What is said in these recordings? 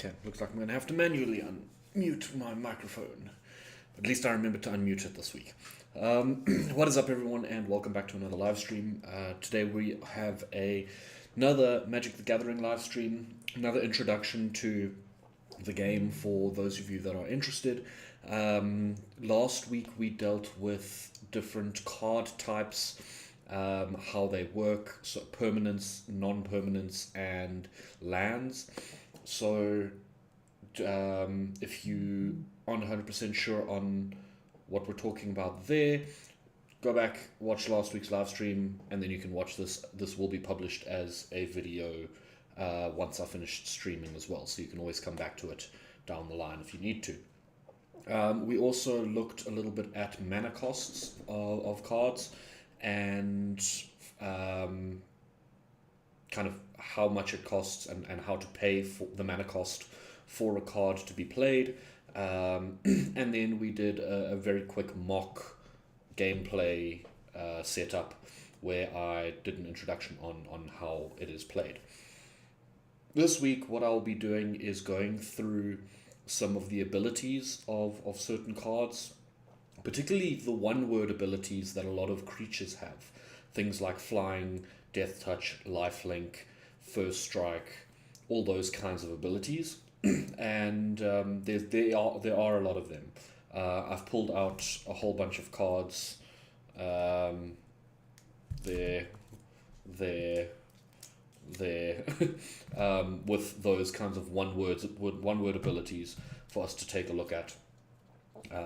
Okay, looks like I'm going to have to manually unmute my microphone. At least I remember to unmute it this week. What is up, everyone, and welcome back to another live stream. Today we have another Magic the Gathering live stream, another introduction to the game for those of you that are interested. Last week we dealt with different card types, how they work, so permanence, non-permanence, and lands. So if you aren't 100% sure on what we're talking about there, go back, watch last week's live stream, and then you can watch this. This will be published as a video once I finish streaming as well, so you can always come back to it down the line if you need to. We also looked a little bit at mana costs of cards and kind of how much it costs and how to pay for the mana cost for a card to be played. And then we did a very quick mock gameplay setup where I did an introduction on how it is played. This week, what I'll be doing is going through some of the abilities of certain cards, particularly the one-word abilities that a lot of creatures have. Things like flying, death touch, lifelink, first strike, all those kinds of abilities. And there are a lot of them. I've pulled out a whole bunch of cards. There, with those kinds of one word abilities for us to take a look at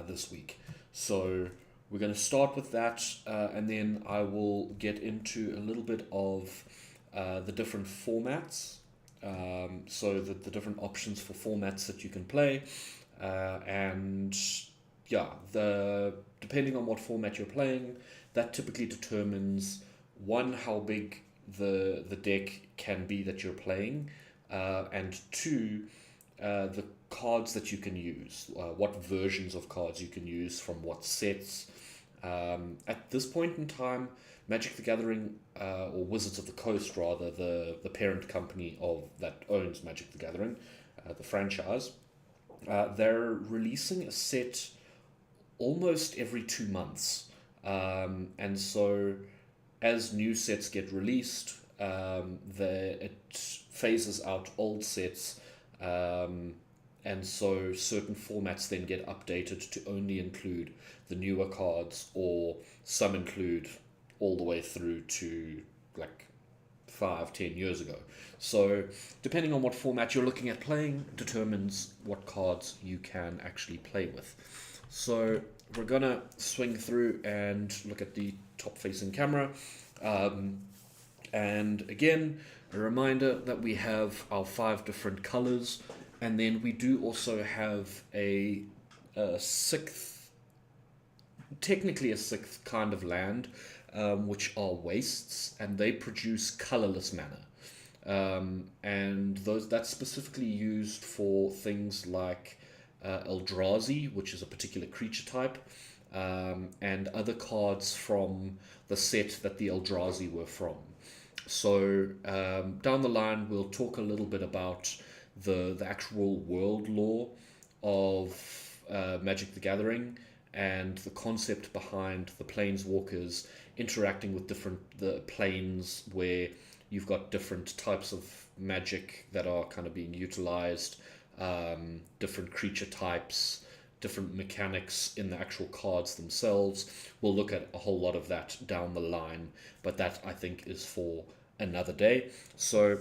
this week. So we're going to start with that, and then I will get into a little bit of the different formats. So the different options for formats that you can play, and yeah, depending on what format you're playing, that typically determines one, how big the deck can be that you're playing, and two, the cards that you can use, what versions of cards you can use from what sets. At this point in time, Magic the Gathering, or Wizards of the Coast rather, the parent company that owns Magic the Gathering, the franchise, they're releasing a set almost every 2 months. And so as new sets get released, it phases out old sets, and so certain formats then get updated to only include the newer cards, or some include all the way through to like 5-10 years ago. So depending on what format you're looking at playing determines what cards you can actually play with. So we're gonna swing through and look at the top facing camera, and again, a reminder that we have our 5 different colors, and then we do also have a technically a sixth kind of land, which are wastes, and they produce colorless mana. And that's specifically used for things like Eldrazi, which is a particular creature type, and other cards from the set that the Eldrazi were from. So down the line, we'll talk a little bit about the actual world lore of Magic the Gathering, and the concept behind the planeswalkers interacting with the planes, where you've got different types of magic that are kind of being utilized, different creature types, different mechanics in the actual cards themselves. We'll look at a whole lot of that down the line, but that I think is for another day. So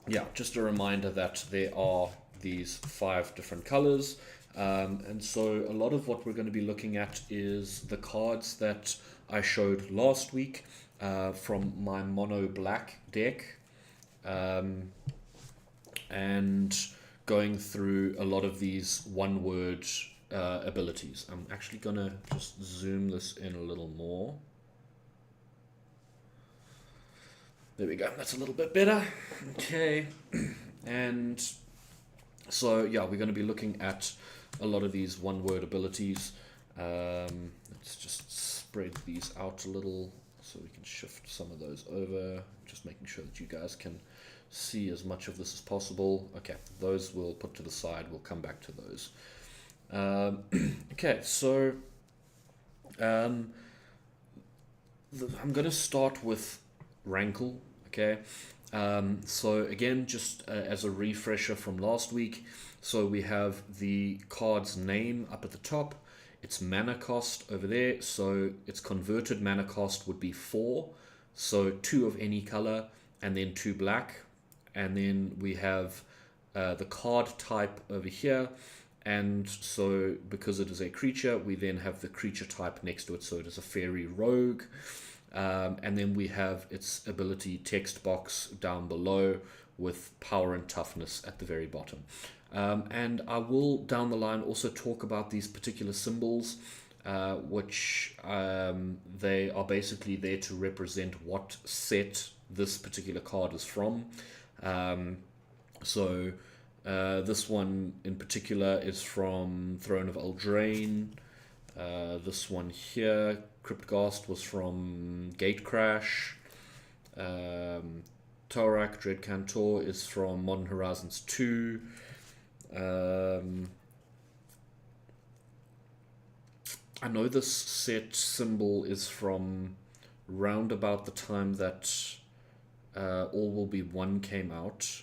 yeah, just a reminder that there are these 5 different colors. And so a lot of what we're going to be looking at is the cards that I showed last week from my mono black deck, and going through a lot of these one word abilities. I'm actually going to just zoom this in a little more. There we go, that's a little bit better. Okay, and so yeah, we're going to be looking at a lot of these one-word abilities. Let's just spread these out a little so we can shift some of those over, just making sure that you guys can see as much of this as possible. Okay, those we'll put to the side. We'll come back to those. Okay, so um, I'm going to start with Rankle. Okay, so again, just as a refresher from last week, so we have the card's name up at the top, its mana cost over there, so its converted mana cost would be 4, so 2 of any color, and then 2 black, and then we have the card type over here, and so because it is a creature, we then have the creature type next to it, so it is a fairy rogue. And then we have its ability text box down below with power and toughness at the very bottom. And I will down the line also talk about these particular symbols, which they are basically there to represent what set this particular card is from. So this one in particular is from Throne of Eldraine. This one here, Cryptghast, was from Gatecrash. Taurak Dread Cantor is from Modern Horizons 2. I know this set symbol is from round about the time that All Will Be One came out.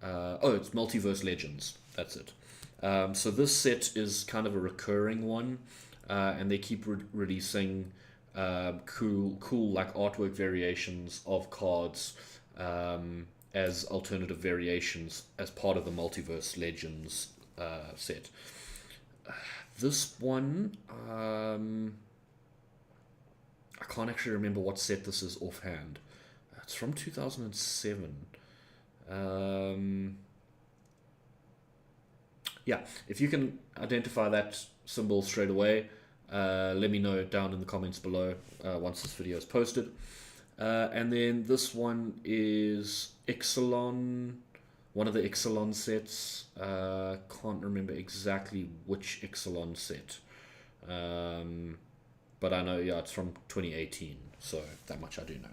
It's Multiverse Legends. That's it. So this set is kind of a recurring one, and they keep releasing cool like artwork variations of cards as alternative variations as part of the Multiverse Legends set. This one, I can't actually remember what set this is offhand. It's from 2007. Yeah, if you can identify that symbol straight away, let me know down in the comments below once this video is posted. And then this one is Ixalan, one of the Ixalan sets. Can't remember exactly which Ixalan set. But I know, yeah, it's from 2018, so that much I do know.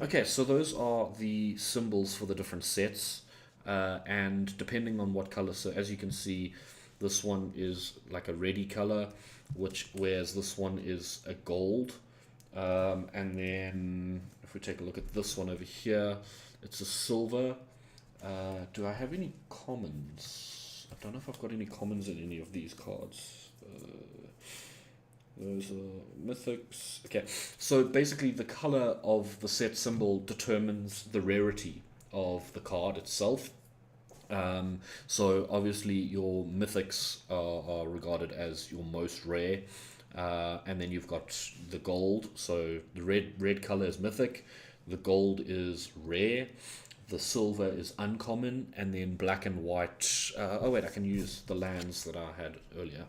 Okay, so those are the symbols for the different sets. And depending on what color, so as you can see, this one is like a reddy color, whereas this one is a gold. And then if we take a look at this one over here, it's a silver. Do I have any commons? I don't know if I've got any commons in any of these cards. Those are mythics. Okay, so basically the color of the set symbol determines the rarity of the card itself. So obviously your mythics are regarded as your most rare, and then you've got the gold. So the red color is mythic, the gold is rare, the silver is uncommon, and then black and white. Oh wait, I can use the lands that I had earlier.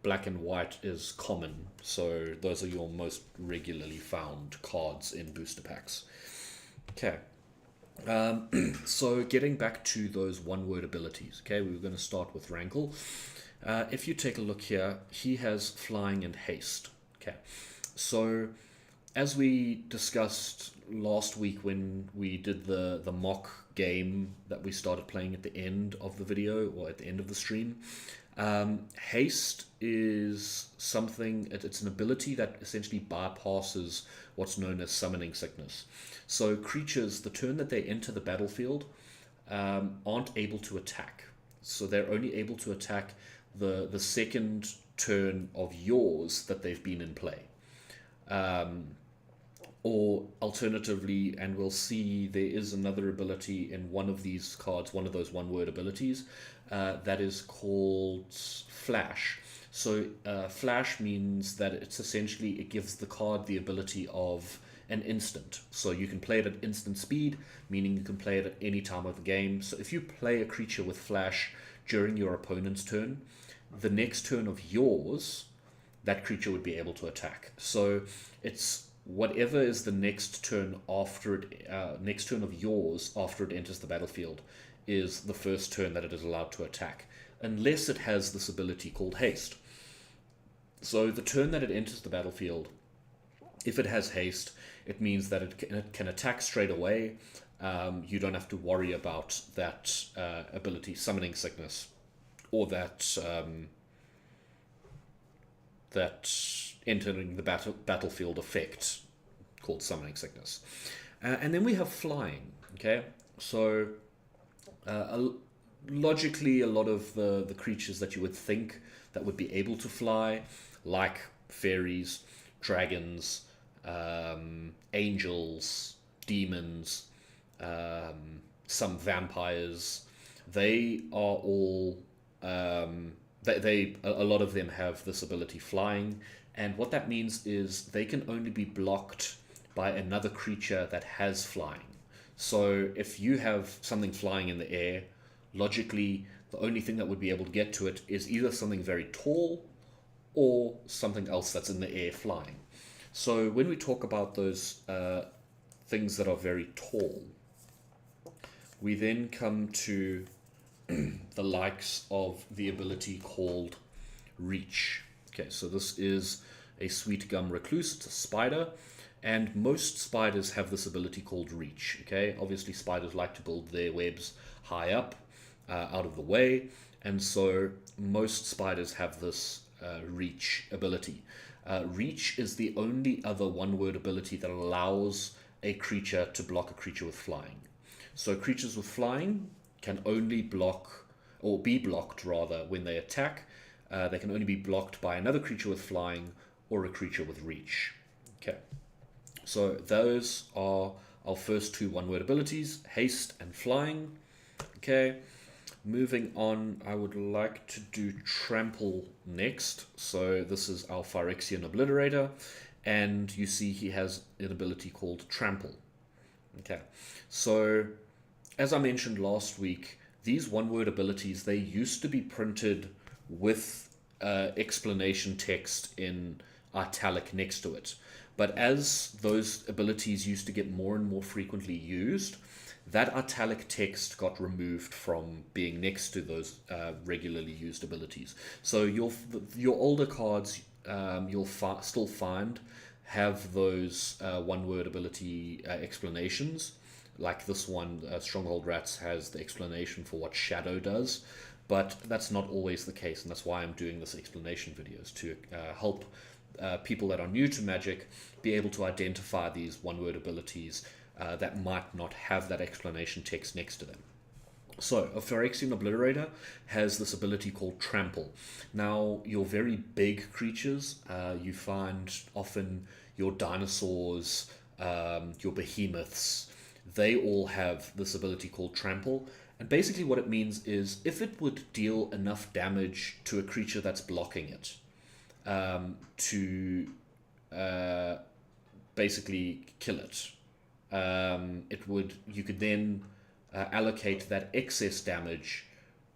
Black and white is common, so those are your most regularly found cards in booster packs. Okay. So getting back to those one-word abilities, okay, we were going to start with Rankle. If you take a look here, he has Flying and Haste. Okay, so as we discussed last week when we did the mock game that we started playing at the end of the video, or at the end of the stream, haste is something, it's an ability that essentially bypasses what's known as summoning sickness. So creatures, the turn that they enter the battlefield, aren't able to attack. So they're only able to attack the second turn of yours that they've been in play. Or alternatively, and we'll see there is another ability in one of these cards, one of those one-word abilities, that is called Flash. So Flash means that it's essentially, it gives the card the ability of an instant. So you can play it at instant speed, meaning you can play it at any time of the game. So if you play a creature with Flash during your opponent's turn, the next turn of yours, that creature would be able to attack. So it's whatever is the next turn after it, next turn of yours after it enters the battlefield is the first turn that it is allowed to attack, unless it has this ability called Haste. So the turn that it enters the battlefield, If it has haste, it means that it can attack straight away. You don't have to worry about that ability, Summoning Sickness, or that entering the battlefield effect called Summoning Sickness. And then we have Flying. Okay, so logically, a lot of the creatures that you would think that would be able to fly, like fairies, dragons, angels, demons, some vampires, they are all a lot of them have this ability, Flying, and what that means is they can only be blocked by another creature that has flying. So if you have something flying in the air, logically the only thing that would be able to get to it is either something very tall or something else that's in the air flying. So when we talk about those things that are very tall, we then come to the likes of the ability called Reach. Okay, so this is a Sweet Gum Recluse, it's a spider, and most spiders have this ability called Reach. Okay, obviously spiders like to build their webs high up, out of the way, and so most spiders have this Reach ability. Reach is the only other one-word ability that allows a creature to block a creature with flying. So creatures with flying can only block, or be blocked rather, when they attack. They can only be blocked by another creature with flying or a creature with Reach. Okay, so those are our first two one-word abilities, Haste and Flying. Okay, moving on, I would like to do Trample next. So this is our Phyrexian Obliterator, and you see he has an ability called Trample. Okay, so as I mentioned last week, these one-word abilities, they used to be printed with explanation text in italic next to it. But as those abilities used to get more and more frequently used, that italic text got removed from being next to those regularly used abilities. So your older cards, you'll still find have those one-word ability explanations. Like this one, Stronghold Rats has the explanation for what Shadow does, but that's not always the case, and that's why I'm doing this explanation videos, to help people that are new to Magic be able to identify these one-word abilities that might not have that explanation text next to them. So, a Phyrexian Obliterator has this ability called Trample. Now, your very big creatures, you find often your dinosaurs, your behemoths, they all have this ability called Trample. And basically what it means is if it would deal enough damage to a creature that's blocking it, to basically kill it, you could then allocate that excess damage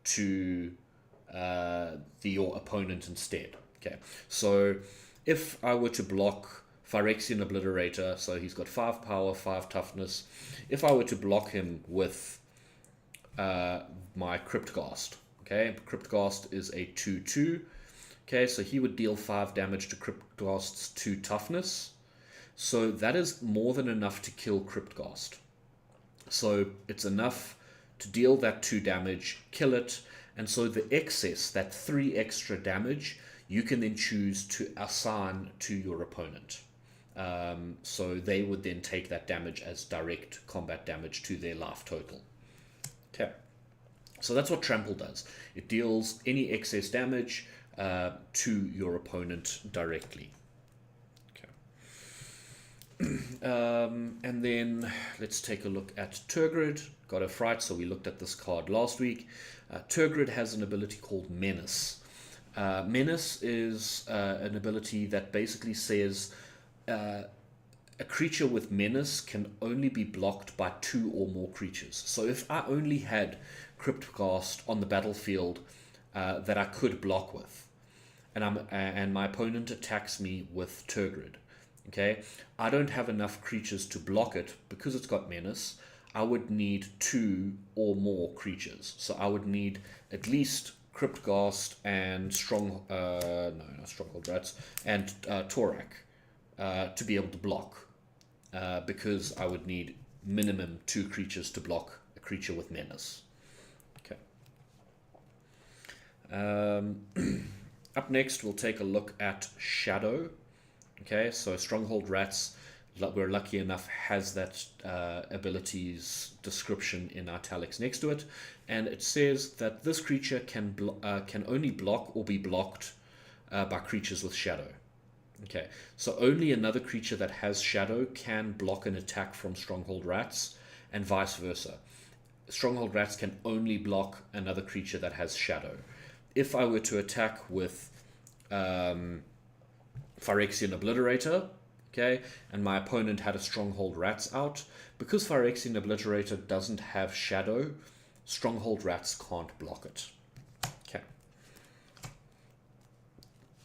to your opponent instead. Okay, so if I were to block Phyrexian Obliterator, so he's got 5 power, 5 toughness, if I were to block him with my Cryptghast, okay, Cryptghast is a 2/2, okay, so he would deal 5 damage to Cryptghast's 2 toughness, so that is more than enough to kill Cryptghast. So it's enough to deal that 2 damage, kill it, and so the excess, that 3 extra damage, you can then choose to assign to your opponent. So they would then take that damage as direct combat damage to their life total. Okay, so that's what Trample does. It deals any excess damage to your opponent directly. And then let's take a look at Tergrid. Got a fright, so we looked at this card last week. Tergrid has an ability called Menace. Menace is an ability that basically says a creature with Menace can only be blocked by 2 or more creatures. So if I only had Cryptghast on the battlefield that I could block with, and my opponent attacks me with Tergrid, okay, I don't have enough creatures to block it because it's got Menace. I would need 2 or more creatures. So I would need at least Cryptghast and Stronghold Rats and Torak to be able to block, because I would need minimum 2 creatures to block a creature with menace. Okay. Up next, we'll take a look at Shadow. Okay, so Stronghold Rats, we're lucky enough, has that abilities description in italics next to it, and it says that this creature can only block or be blocked by creatures with Shadow. Okay, so only another creature that has Shadow can block an attack from Stronghold Rats, and vice versa. Stronghold Rats can only block another creature that has Shadow. If I were to attack with Phyrexian Obliterator, okay, and my opponent had a Stronghold Rats out, because Phyrexian Obliterator doesn't have Shadow, Stronghold Rats can't block it. Okay.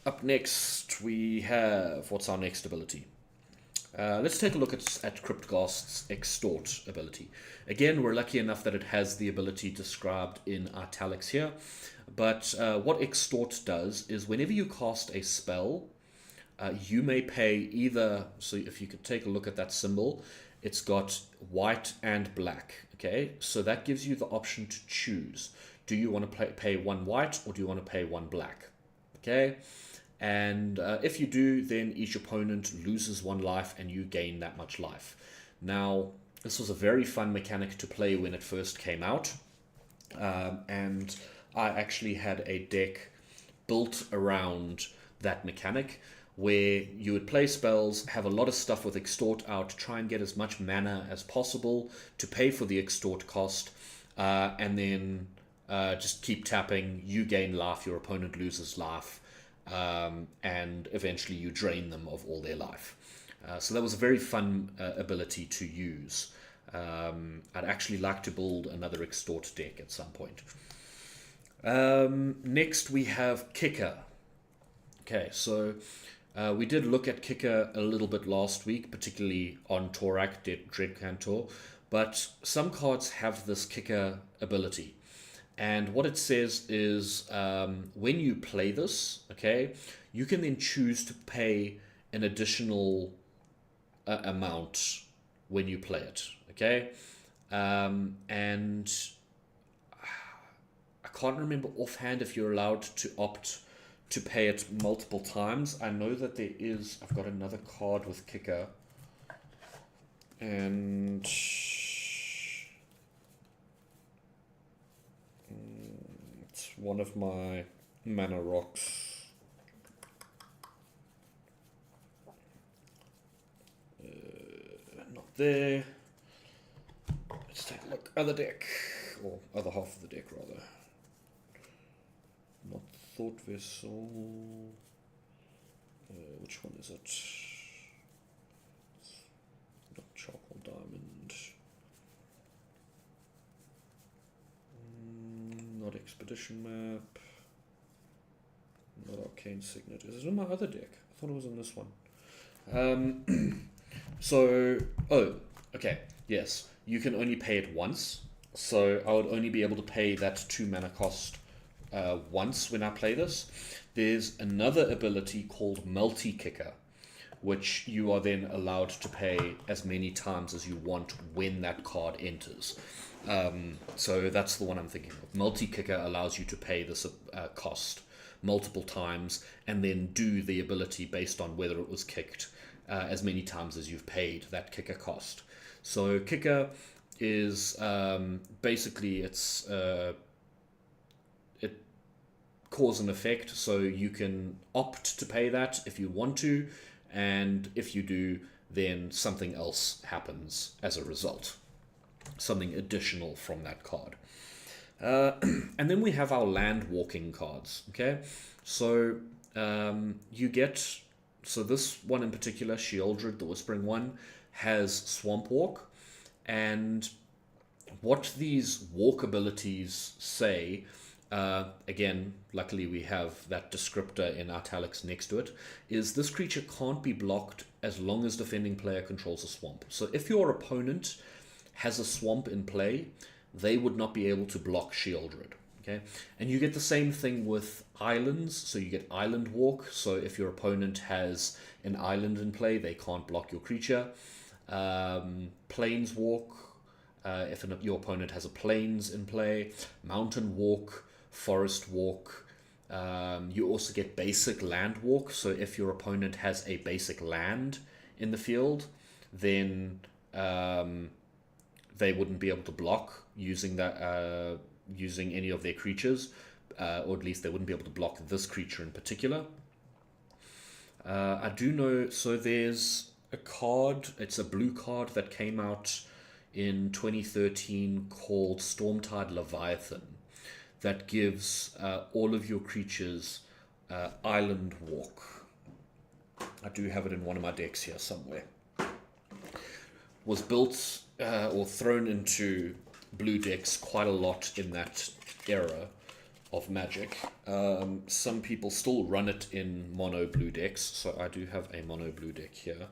Up next, we have, what's our next ability? Let's take a look at Cryptghast's Extort ability. Again, we're lucky enough that it has the ability described in italics here. But what Extort does is whenever you cast a spell, you may pay either, so if you could take a look at that symbol, it's got white and black. Okay, so that gives you the option to choose. Do you want to pay 1 white or do you want to pay 1 black? Okay. And if you do, then each opponent loses 1 life and you gain that much life. Now, this was a very fun mechanic to play when it first came out. And I actually had a deck built around that mechanic where you would play spells, have a lot of stuff with Extort out, try and get as much mana as possible to pay for the Extort cost, and then just keep tapping. You gain life, your opponent loses life. And eventually you drain them of all their life. So that was a very fun ability to use. I'd actually like to build another Extort deck at some point. Next we have Kicker. Okay, so we did look at Kicker a little bit last week, particularly on Torak, Dreadcantor, but some cards have this Kicker ability. And what it says is when you play this, okay, you can then choose to pay an additional amount when you play it, okay? And I can't remember offhand if you're allowed to opt to pay it multiple times. I know that there is, I've got another card with Kicker. And one of my mana rocks. Not there. Let's take a look. Other deck. Or other half of the deck, rather. Not Thought Vessel. Which one is it? Not Charcoal Diamond. Not Expedition Map. Not Arcane Signet. Is it in my other deck? I thought it was in this one. Okay, yes. You can only pay it once. So I would only be able to pay that 2 mana cost once when I play this. There's another ability called Multi-Kicker, which you are then allowed to pay as many times as you want when that card enters. So that's the one I'm thinking of. Multi-Kicker allows you to pay this cost multiple times and then do the ability based on whether it was kicked as many times as you've paid that Kicker cost. So Kicker is basically it's it cause and effect, so you can opt to pay that if you want to, and if you do, then something else happens as a result, something additional from that card. And then we have our land walking cards. Okay, so you get, so this one in particular, Sheoldred, the Whispering One, has Swamp Walk, and what these walk abilities say, again, luckily we have that descriptor in italics next to it, is this creature can't be blocked as long as defending player controls a swamp. So if your opponent has a swamp in play, they would not be able to block Sheoldred. Okay, and you get the same thing with islands. So you get island walk. So if your opponent has an island in play, they can't block your creature. Plains walk. If your opponent has a plains in play, mountain walk, forest walk. You also get basic land walk. So if your opponent has a basic land in the field, then they wouldn't be able to block using that using any of their creatures, or at least they wouldn't be able to block this creature in particular. I do know, so there's a card, it's a blue card that came out in 2013 called Stormtide Leviathan that gives all of your creatures island walk. I do have it in one of my decks here somewhere. Was built or thrown into blue decks quite a lot in that era of Magic. Some people still run it in mono blue decks, so I do have a mono blue deck here.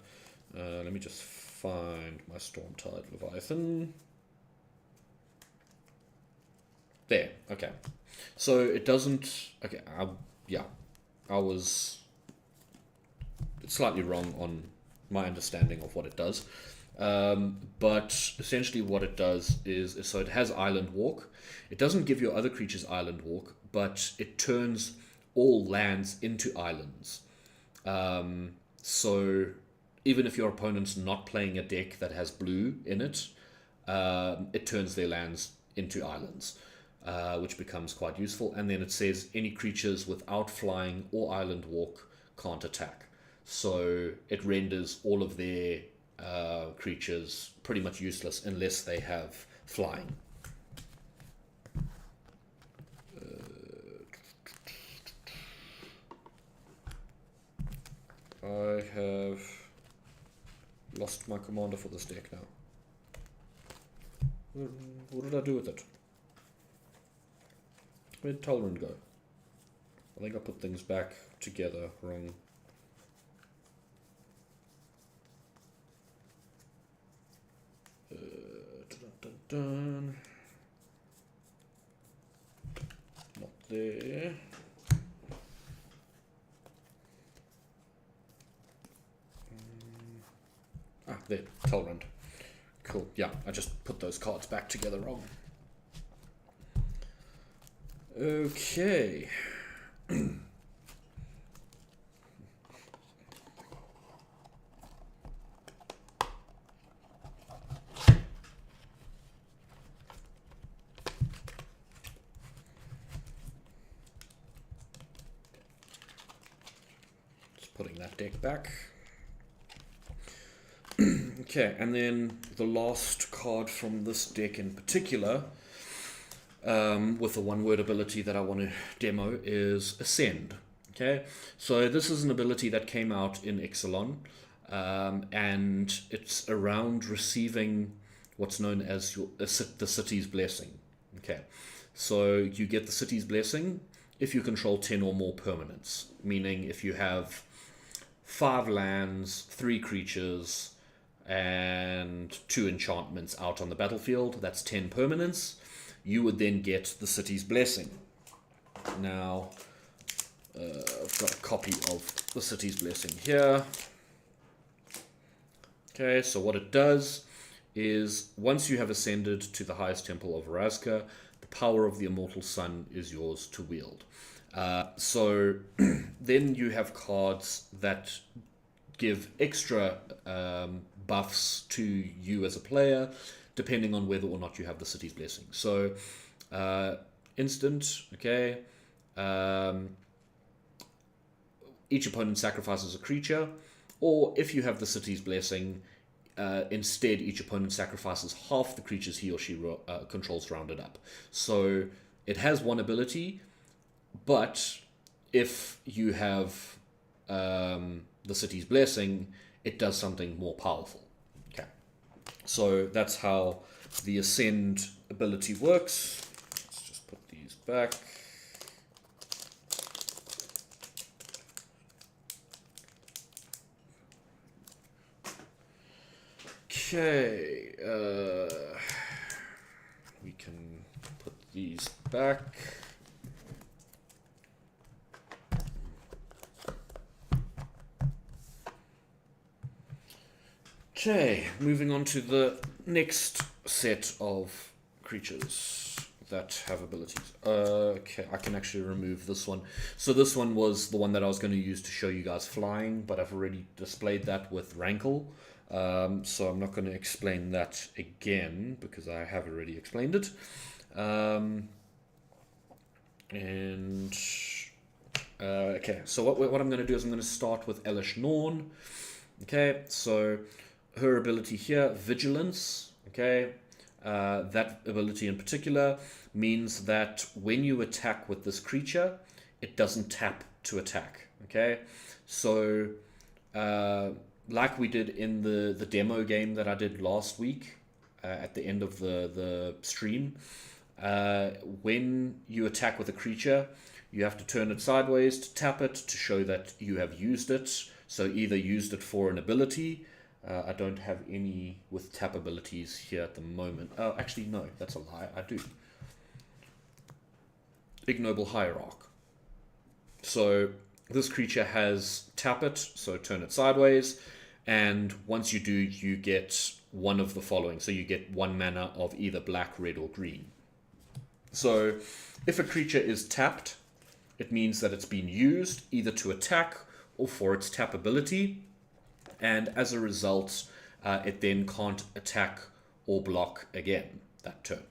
Let me just find my Stormtide Leviathan. There, okay. So it doesn't, okay, I was slightly wrong on my understanding of what it does. But essentially what it does is, so it has island walk. It doesn't give your other creatures island walk, but it turns all lands into islands. So even if your opponent's not playing a deck that has blue in it, it turns their lands into islands, which becomes quite useful. And then it says any creatures without flying or island walk can't attack. So it renders all of their creatures pretty much useless unless they have flying. I have lost my commander for this deck now. What did I do with it? Where did Talrand go? I think I put things back together wrong. Dun. Not there. There, Talrand. Cool. Yeah, I just put those cards back together wrong. Okay. Putting that deck back. Okay, and then the last card from this deck in particular, with the one-word ability that I want to demo, is Ascend. Okay, so this is an ability that came out in Ixalan, and it's around receiving what's known as the City's Blessing. Okay, so you get the City's Blessing if you control 10 or more permanents, meaning if you have 5 lands, 3 creatures, and 2 enchantments out on the battlefield, that's 10 permanents, you would then get the City's Blessing. Now, I've got a copy of the City's Blessing here. Okay, so what it does is, once you have ascended to the highest temple of Orazca, the power of the Immortal Sun is yours to wield. So then you have cards that give extra buffs to you as a player, depending on whether or not you have the City's Blessing. So instant, okay. Each opponent sacrifices a creature, or if you have the City's Blessing, instead each opponent sacrifices half the creatures he or she controls rounded up. So it has one ability, but if you have the City's Blessing, it does something more powerful. Okay, so that's how the Ascend ability works. Let's just put these back. Okay, we can put these back. Okay, moving on to the next set of creatures that have abilities. Okay, I can actually remove this one. So this one was the one that I was going to use to show you guys flying, but I've already displayed that with Rankle. So I'm not going to explain that again because I have already explained it. Okay, so what I'm going to do is I'm going to start with Elish Norn. Okay, so her ability here, Vigilance. Okay, that ability in particular means that when you attack with this creature, it doesn't tap to attack. Okay, so like we did in the demo game that I did last week at the end of the stream, when you attack with a creature, you have to turn it sideways to tap it to show that you have used it. So either used it for an ability. I don't have any with tap abilities here at the moment. Oh, actually, no, that's a lie. I do. Ignoble Hierarch. So this creature has tap it, so turn it sideways. And once you do, you get one of the following. So you get 1 mana of either black, red, or green. So if a creature is tapped, it means that it's been used either to attack or for its tap ability, and as a result, it then can't attack or block again that turn,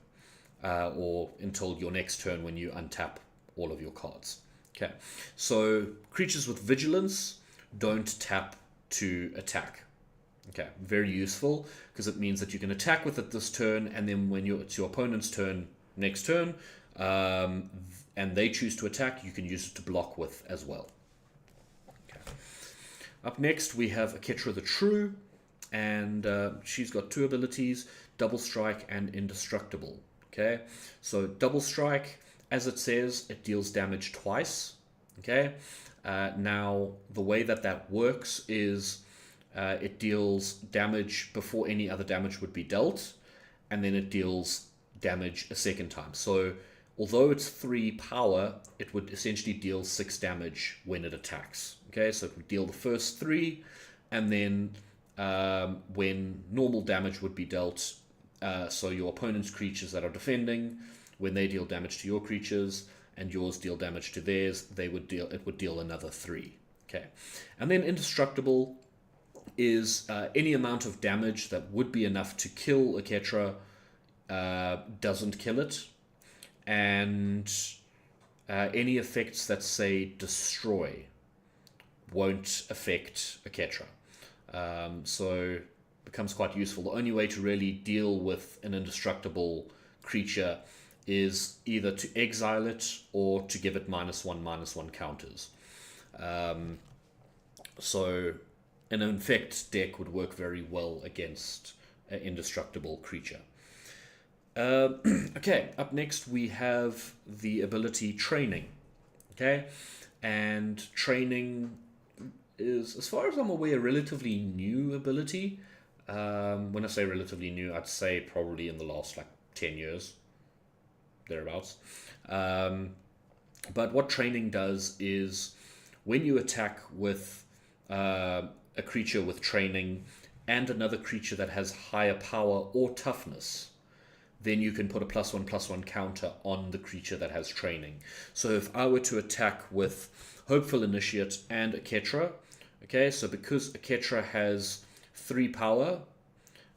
or until your next turn when you untap all of your cards. Okay, so creatures with Vigilance don't tap to attack. Okay, very useful because it means that you can attack with it this turn, and then when it's your opponent's turn next turn, and they choose to attack, you can use it to block with as well. Up next, we have Aketra the True, and she's got 2 abilities, Double Strike and Indestructible. Okay, so Double Strike, as it says, it deals damage twice. Okay, now the way that works is it deals damage before any other damage would be dealt, and then it deals damage a second time. So although it's 3 power, it would essentially deal 6 damage when it attacks. Okay, so it would deal the first 3, and then when normal damage would be dealt, so your opponent's creatures that are defending, when they deal damage to your creatures and yours deal damage to theirs, it would deal another 3. Okay, and then Indestructible is any amount of damage that would be enough to kill Aketra doesn't kill it, and any effects that say destroy won't affect Aketra. So it becomes quite useful. The only way to really deal with an indestructible creature is either to exile it or to give it -1/-1 counters. So an infect deck would work very well against an indestructible creature. Okay, up next we have the ability Training. Okay, and Training is, as far as I'm aware, a relatively new ability. When I say relatively new, I'd say probably in the last 10 years, thereabouts. But what Training does is when you attack with a creature with Training and another creature that has higher power or toughness, then you can put a +1/+1 counter on the creature that has Training. So if I were to attack with Hopeful Initiate and Aketra, okay, so because Aketra has 3 power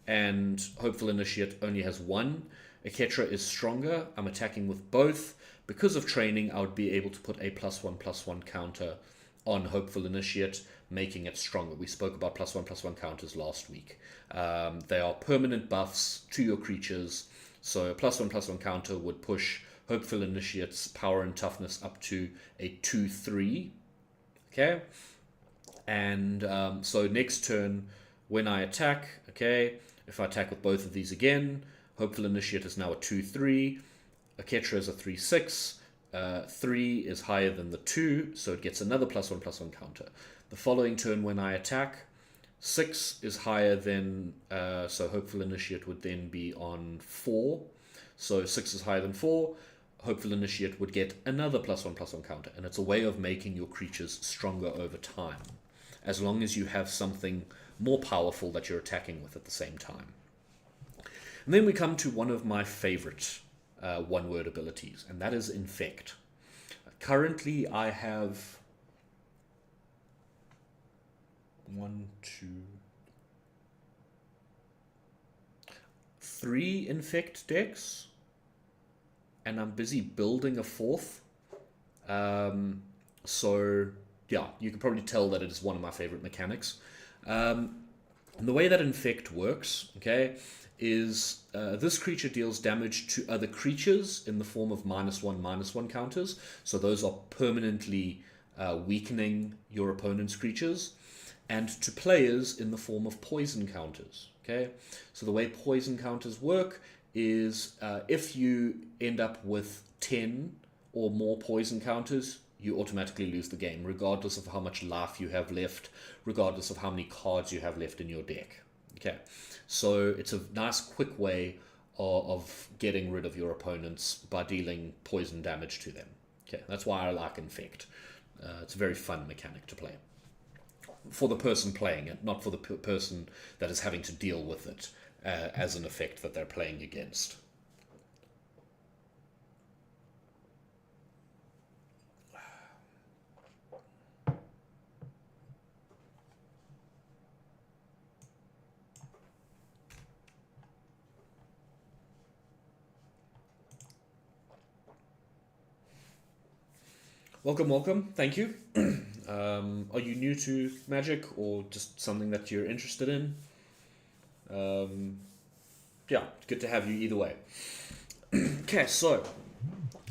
and Hopeful Initiate only has 1, Aketra is stronger. I'm attacking with both. Because of Training, I would be able to put a +1/+1 counter on Hopeful Initiate, making it stronger. We spoke about +1/+1 counters last week. They are permanent buffs to your creatures. So a +1/+1 counter would push Hopeful Initiate's power and toughness up to a 2/3. Okay? And so next turn, when I attack, okay, if I attack with both of these again, Hopeful Initiate is now a 2/3. Aketra is a 3/6. 3 is higher than the 2, so it gets another +1/+1 counter. The following turn when I attack, 6 is higher than, so Hopeful Initiate would then be on 4. So 6 is higher than 4. Hopeful Initiate would get another +1/+1 counter. And it's a way of making your creatures stronger over time. as long as you have something more powerful that you're attacking with at the same time. And then we come to one of my favorite one-word abilities, and that is Infect. Currently, I have 3 Infect decks, and I'm busy building a 4th. So yeah, you can probably tell that it is one of my favorite mechanics. And the way that Infect works, okay, is this creature deals damage to other creatures in the form of -1/-1 counters. So those are permanently weakening your opponent's creatures, and to players in the form of poison counters. Okay, so the way poison counters work is if you end up with 10 or more poison counters, you automatically lose the game, regardless of how much life you have left, regardless of how many cards you have left in your deck. Okay, so it's a nice quick way of getting rid of your opponents by dealing poison damage to them. Okay, that's why I like Infect. It's a very fun mechanic to play. For the person playing it, not for the person that is having to deal with it as an effect that they're playing against. Welcome. Thank you. Are you new to Magic or just something that you're interested in? Yeah, good to have you either way. Okay, so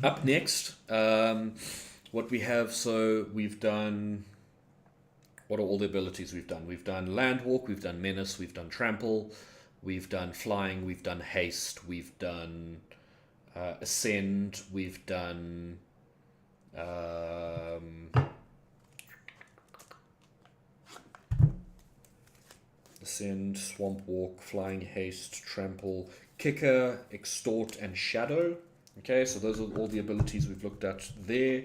up next, what we have, so we've done, what are all the abilities we've done? We've done Landwalk, we've done Menace, we've done Trample, we've done Flying, we've done Haste, we've done Ascend, we've done Ascend, Swamp Walk, Flying, Haste, Trample, Kicker, Extort, and Shadow. Okay, so those are all the abilities we've looked at there.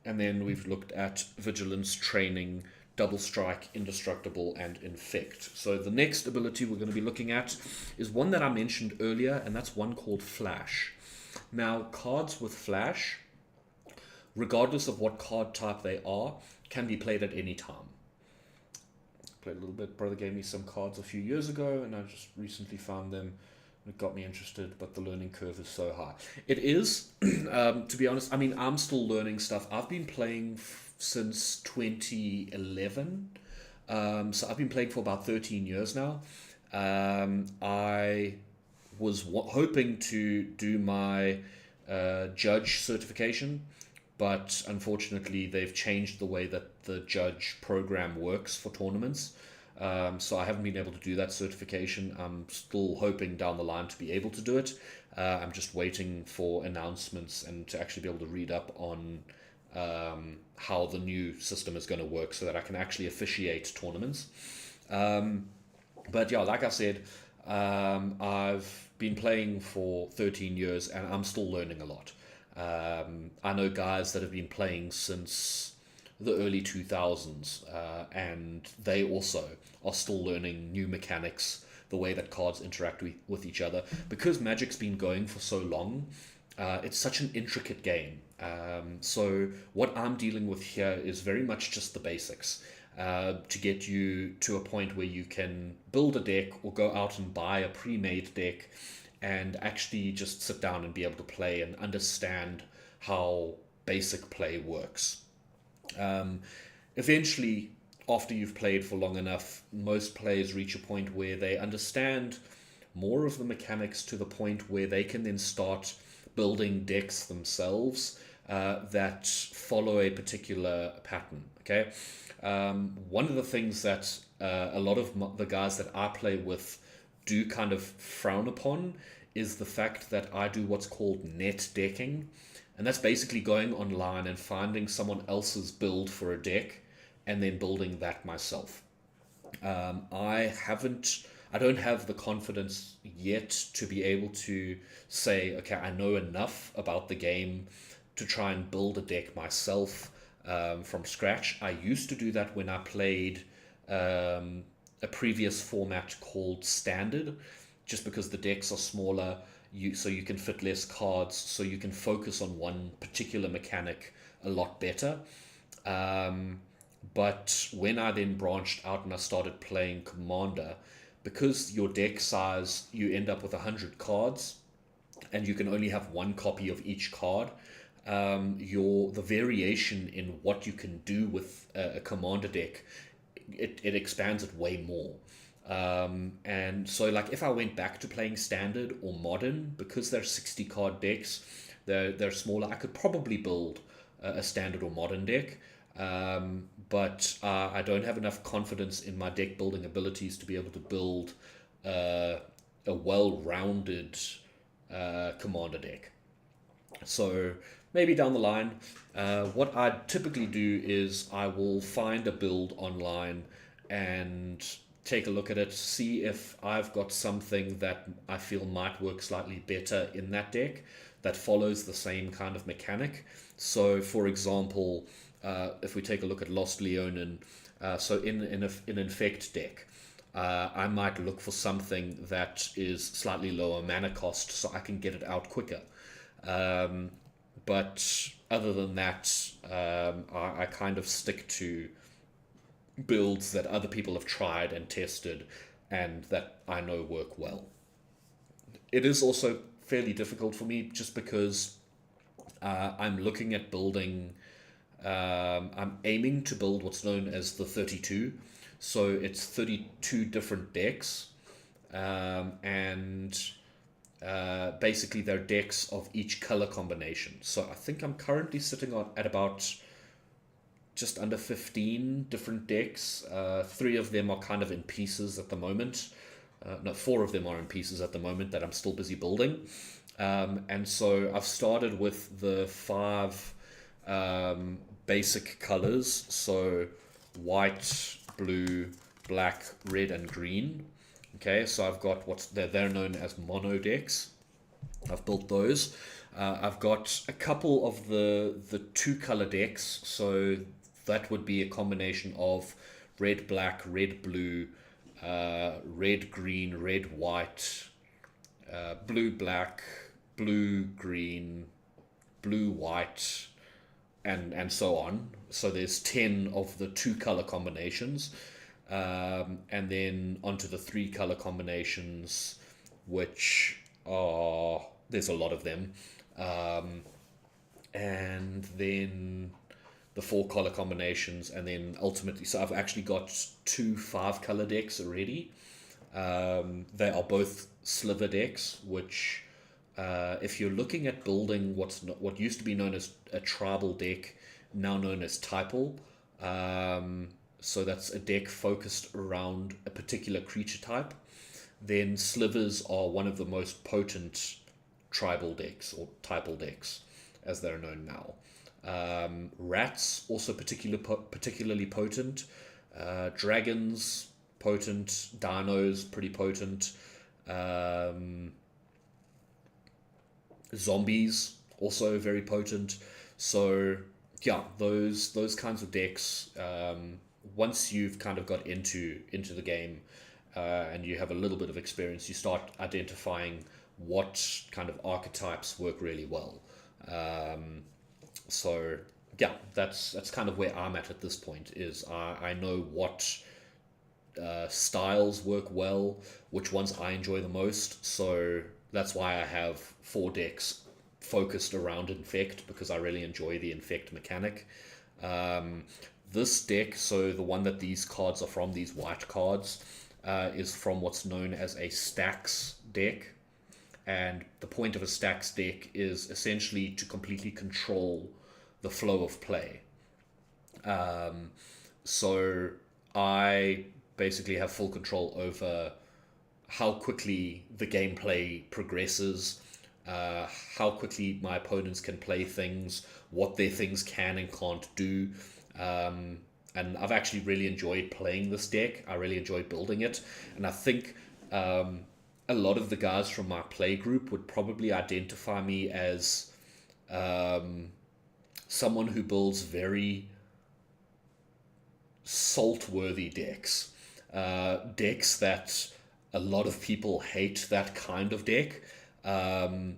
And then we've looked at Vigilance, Training, Double Strike, Indestructible, and Infect. So the next ability we're going to be looking at is one that I mentioned earlier, and that's one called Flash. Now, cards with Flash, regardless of what card type they are, can be played at any time. Played a little bit. Brother gave me some cards a few years ago, and I just recently found them. It got me interested, but the learning curve is so high. It is, to be honest, I mean, I'm still learning stuff. I've been playing since 2011. So I've been playing for about 13 years now. I was hoping to do my judge certification, but unfortunately they've changed the way that the judge program works for tournaments. So I haven't been able to do that certification. I'm still hoping down the line to be able to do it. I'm just waiting for announcements and to actually be able to read up on how the new system is going to work so that I can actually officiate tournaments. But yeah, like I said, I've been playing for 13 years and I'm still learning a lot. I know guys that have been playing since the early 2000s, and they also are still learning new mechanics, the way that cards interact with each other. Because Magic's been going for so long, it's such an intricate game. So what I'm dealing with here is very much just the basics. To get you to a point where you can build a deck or go out and buy a pre-made deck and actually just sit down and be able to play and understand how basic play works. Eventually, after you've played for long enough, most players reach a point where they understand more of the mechanics to the point where they can then start building decks themselves that follow a particular pattern. Okay, one of the things that a lot of the guys that I play with do kind of frown upon is the fact that I do what's called net decking. And that's basically going online and finding someone else's build for a deck and then building that myself. I don't have the confidence yet to be able to say, okay, I know enough about the game to try and build a deck myself from scratch. I used to do that when I played a previous format called Standard, just because the decks are smaller, so you can fit less cards, so you can focus on one particular mechanic a lot better. Um, but when I then branched out and I started playing Commander, because your deck size, you end up with 100 cards, and you can only have one copy of each card. The variation in what you can do with a commander deck, it expands it way more. And so, like, if I went back to playing standard or modern, because they're 60 card decks, they're smaller, I could probably build a standard or modern deck. But I don't have enough confidence in my deck building abilities to be able to build uh, a well rounded commander deck. So maybe down the line, what I typically do is I will find a build online and take a look at it, see if I've got something that I feel might work slightly better in that deck that follows the same kind of mechanic. So, for example, if we take a look at Lost Leonin, so in an Infect deck, I might look for something that is slightly lower mana cost so I can get it out quicker. Um, but other than that, I kind of stick to builds that other people have tried and tested and that I know work well. It is also fairly difficult for me just because I'm looking at building, I'm aiming to build what's known as the 32. So it's 32 different decks, and basically they're decks of each color combination. So I think I'm currently sitting on at about just under 15 different decks. Three of them are kind of in pieces at the moment. No, four of them are in pieces at the moment that I'm still busy building. And so I've started with the five basic colors. So white, blue, black, red, and green. Okay, so I've got they're known as mono decks. I've built those. I've got a couple of the two color decks. So that would be a combination of red, black, red, blue, red, green, red, white, blue, black, blue, green, blue, white, and so on. So there's 10 of the two color combinations. And then onto the three color combinations, which are, there's a lot of them. Um, and then the four color combinations, and then ultimately, so I've actually got two five color decks already. They are both sliver decks, which, if you're looking at building what used to be known as a tribal deck, now known as typal, so that's a deck focused around a particular creature type, then slivers are one of the most potent tribal decks or typal decks, as they're known now. Rats also particularly potent. Dragons potent. Dinos pretty potent. Um, Zombies also very potent. So yeah, those kinds of decks. Once you've kind of got into the game, and you have a little bit of experience, you start identifying what kind of archetypes work really well. So yeah, that's kind of where I'm at this point. Is I know what styles work well, which ones I enjoy the most. So that's why I have four decks focused around Infect, because I really enjoy the Infect mechanic. Um, this deck, so the one that these cards are from, these white cards, is from what's known as a stacks deck. And the point of a stacks deck is essentially to completely control the flow of play. Um, so I basically have full control over how quickly the gameplay progresses, how quickly my opponents can play things, what their things can and can't do. Um, and I've actually really enjoyed playing this deck. I really enjoyed building it. And I think a lot of the guys from my play group would probably identify me as someone who builds very salt-worthy decks. Decks that a lot of people hate that kind of deck. And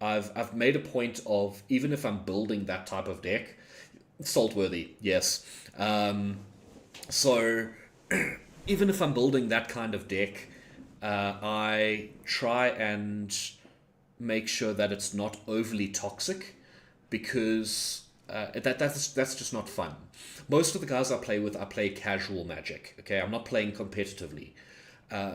I've made a point of, even if I'm building that type of deck, salt-worthy, yes. So even if I'm building that kind of deck, I try and make sure that it's not overly toxic, because that's just not fun. Most of the guys I play casual Magic. Okay, I'm not playing competitively.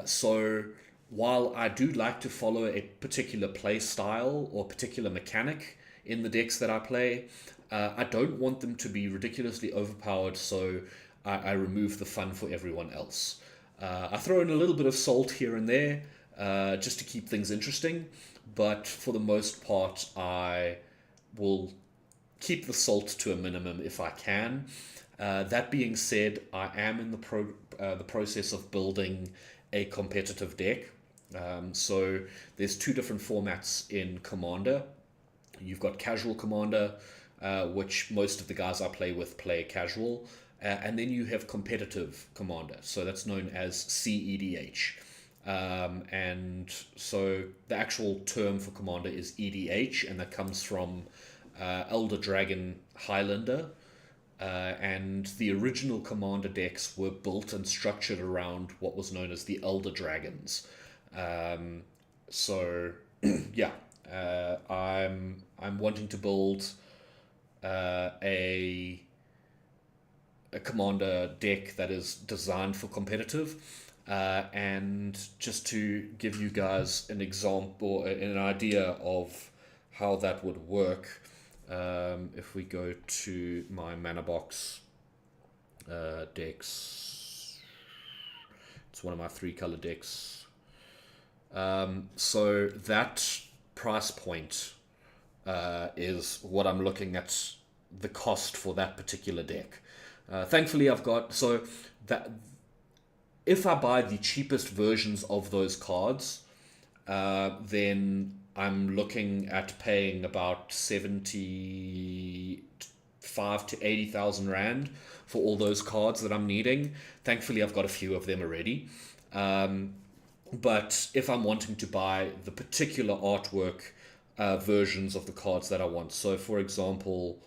So while I do like to follow a particular play style or particular mechanic in the decks that I play, I don't want them to be ridiculously overpowered, so I remove the fun for everyone else. I throw in a little bit of salt here and there, just to keep things interesting, but for the most part, I will keep the salt to a minimum if I can. That being said, I am in the process of building a competitive deck. So there's two different formats in Commander. You've got Casual Commander, which most of the guys I play with play casual, and then you have Competitive Commander. So that's known as CEDH. And so the actual term for Commander is EDH, and that comes from Elder Dragon Highlander. And the original Commander decks were built and structured around what was known as the Elder Dragons. So yeah, I'm wanting to build a Commander deck that is designed for competitive. And just to give you guys an example, an idea of how that would work, if we go to my mana box decks, it's one of my 3-color decks. So that price point is what I'm looking at, the cost for that particular deck. Thankfully, I've got, so that if I buy the cheapest versions of those cards, then I'm looking at paying about 75 to 80,000 rand for all those cards that I'm needing. Thankfully, I've got a few of them already. But if I'm wanting to buy the particular artwork versions of the cards that I want, so for example,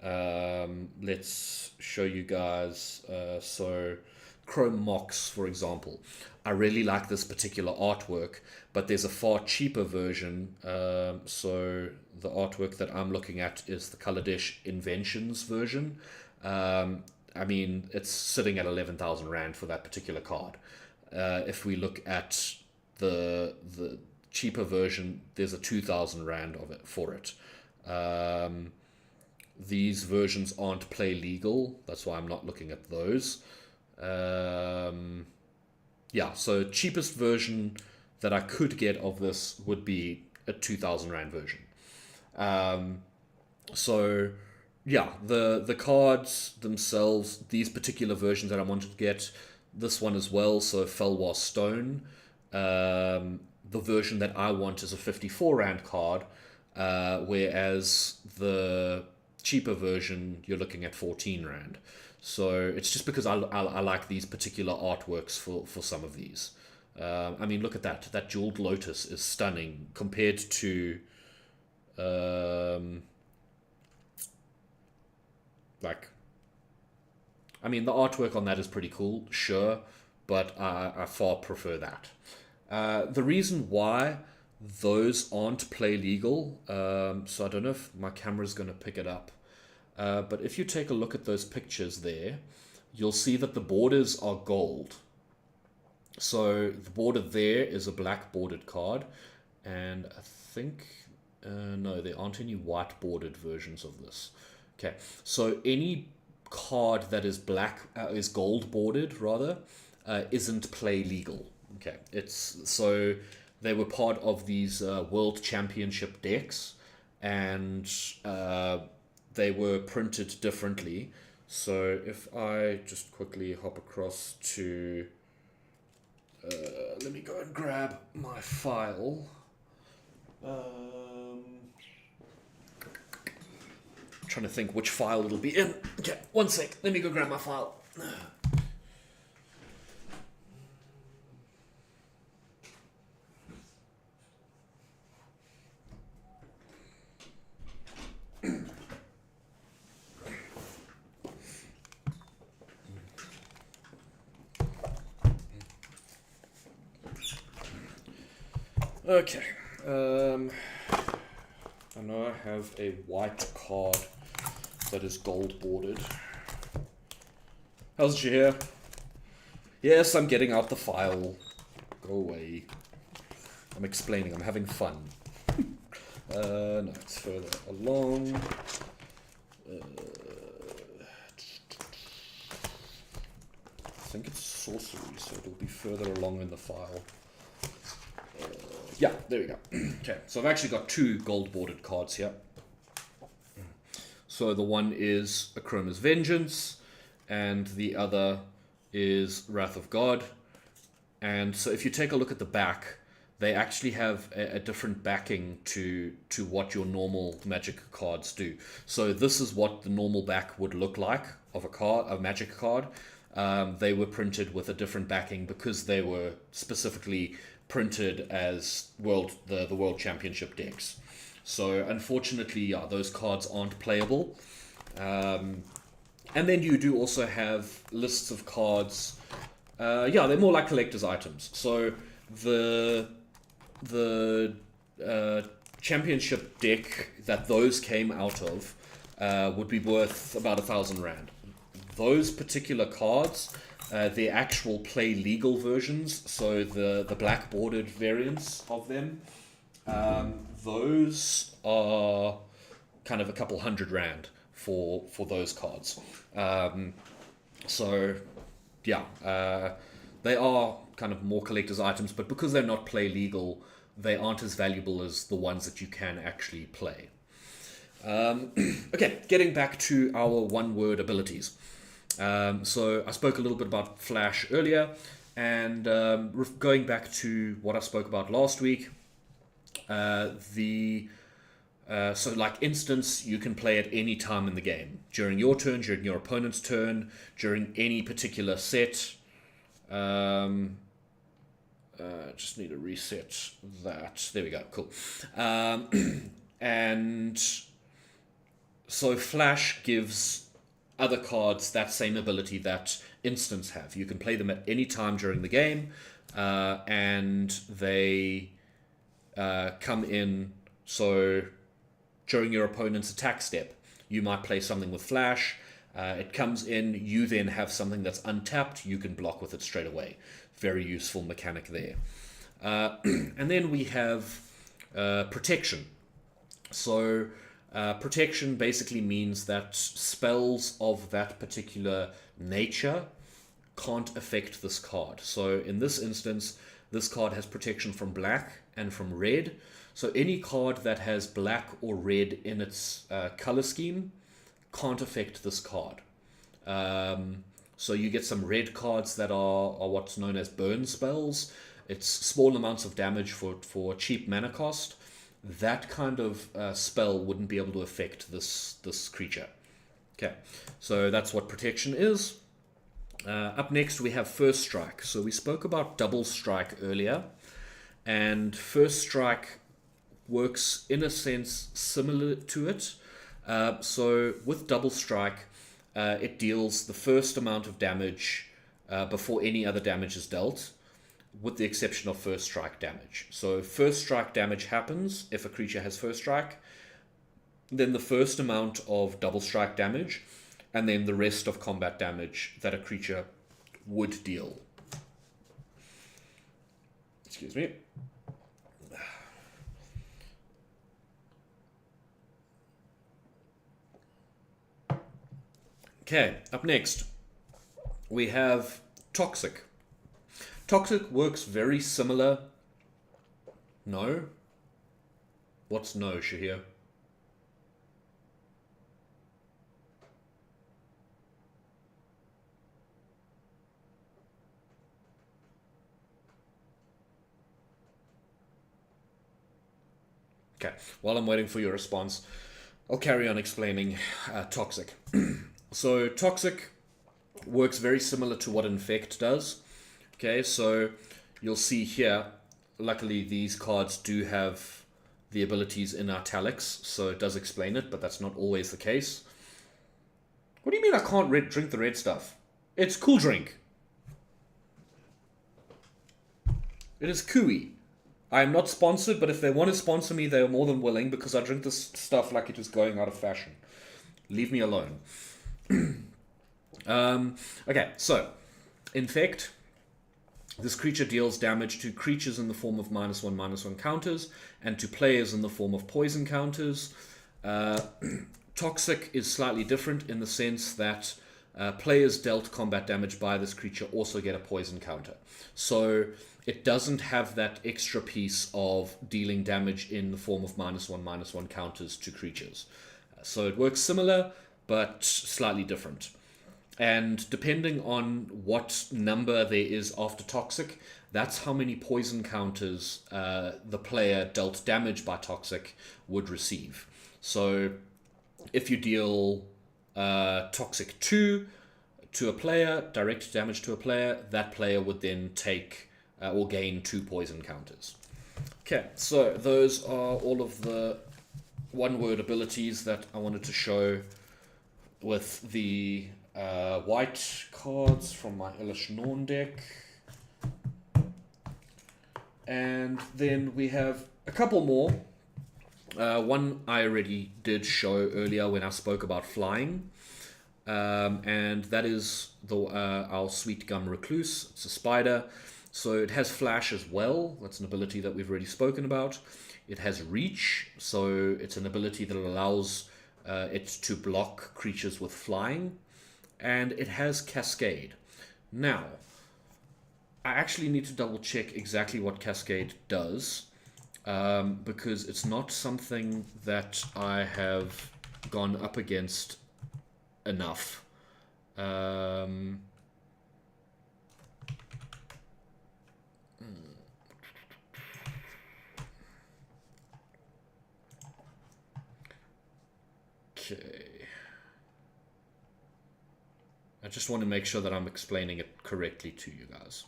let's show you guys. So Chrome Mox, for example. I really like this particular artwork, but there's a far cheaper version. So the artwork that I'm looking at is the Color Dish Inventions version. I mean, it's sitting at 11,000 rand for that particular card. If we look at the cheaper version, there's a 2,000 rand of it for it. These versions aren't play legal, that's why I'm not looking at those. Yeah, so cheapest version that I could get of this would be a 2,000 rand version. So yeah, the cards themselves, these particular versions that I wanted to get, this one as well, so Felwar Stone. The version that I want is a 54 rand card, whereas the cheaper version you're looking at 14 rand. So it's just because I like these particular artworks for some of these. I mean, look at that. That Jeweled Lotus is stunning compared to like, I mean, the artwork on that is pretty cool, sure, but I far prefer that. The reason why those aren't play legal, so I don't know if my camera's going to pick it up, but if you take a look at those pictures there, you'll see that the borders are gold. So the border there is a black bordered card, and I think, no, there aren't any white bordered versions of this. Okay, so any card that is black, is gold bordered rather, isn't play legal. Okay, it's so they were part of these World Championship decks, and they were printed differently. So if I just quickly hop across to, let me go and grab my trying to think which file it'll be in. Okay, one sec. Let me go grab my file. Okay. I know I have a white card that is gold bordered. How's it here? Yes, I'm getting out the file. Go away. I'm explaining. I'm having fun. No, it's further along. I think it's sorcery, so it'll be further along in the file. Yeah, there we go. Okay, so I've actually got two gold bordered cards here. So the one is Akroma's Vengeance, and the other is Wrath of God. And so if you take a look at the back, they actually have a different backing to what your normal Magic cards do. So this is what the normal back would look like of a Magic card. They were printed with a different backing because they were specifically printed as the World Championship decks. So unfortunately, yeah, those cards aren't playable. And then you do also have lists of cards. Yeah, they're more like collector's items. So the championship deck that those came out of would be worth about 1,000 Rand. Those particular cards, the actual play legal versions, so the black bordered variants of them, those are kind of a couple 100 Rand for those cards. So yeah, they are kind of more collector's items, but because they're not play legal, they aren't as valuable as the ones that you can actually play. Okay, getting back to our one-word abilities. So I spoke a little bit about Flash earlier, and going back to what I spoke about last week, so like instance, you can play at any time in the game. During your turn, during your opponent's turn, during any particular set. Just need to reset that. There we go, cool. And so Flash gives other cards that same ability that instants have. You can play them at any time during the game, and they come in. So during your opponent's attack step, you might play something with Flash. It comes in, you then have something that's untapped, you can block with it straight away. Very useful mechanic there. And then we have protection. So protection basically means that spells of that particular nature can't affect this card. So in this instance, this card has protection from black and from red. So any card that has black or red in its color scheme can't affect this card. So you get some red cards that are what's known as burn spells. It's small amounts of damage for cheap mana cost. That kind of spell wouldn't be able to affect this creature. Okay, so that's what protection is. Up next we have First Strike. So we spoke about Double Strike earlier, and First Strike works in a sense similar to it. So with Double Strike, it deals the first amount of damage before any other damage is dealt, with the exception of First Strike damage. So First Strike damage happens if a creature has First Strike, then the first amount of Double Strike damage, and then the rest of combat damage that a creature would deal. Excuse me. Okay, up next, we have Toxic. Toxic works very similar. No? What's no, Shahir? Okay, while I'm waiting for your response, I'll carry on explaining Toxic. So Toxic works very similar to what Infect does. Okay, so you'll see here, luckily these cards do have the abilities in italics, so it does explain it, but that's not always the case. What do you mean I can't drink the red stuff? It's cool drink. It is Kui. I am not sponsored, but if they want to sponsor me, they are more than willing because I drink this stuff like it is going out of fashion. Leave me alone. Okay, so Infect. This creature deals damage to creatures in the form of -1/-1 counters and to players in the form of poison counters. Toxic is slightly different in the sense that players dealt combat damage by this creature also get a poison counter. So it doesn't have that extra piece of dealing damage in the form of -1/-1 counters to creatures. So it works similar, but slightly different. And depending on what number there is after Toxic, that's how many poison counters the player dealt damage by Toxic would receive. So if you deal Toxic 2 to a player, direct damage to a player, that player would then take or gain 2 poison counters. Okay, so those are all of the one-word abilities that I wanted to show with the white cards from my Elish Norn deck. And then we have a couple more. One I already did show earlier when I spoke about flying. And that is our Sweet Gum Recluse. It's a spider. So it has Flash as well. That's an ability that we've already spoken about. It has Reach. So it's an ability that allows it to block creatures with flying. And it has Cascade. Now, I actually need to double check exactly what Cascade does, because it's not something that I have gone up against enough. Okay. I just want to make sure that I'm explaining it correctly to you guys.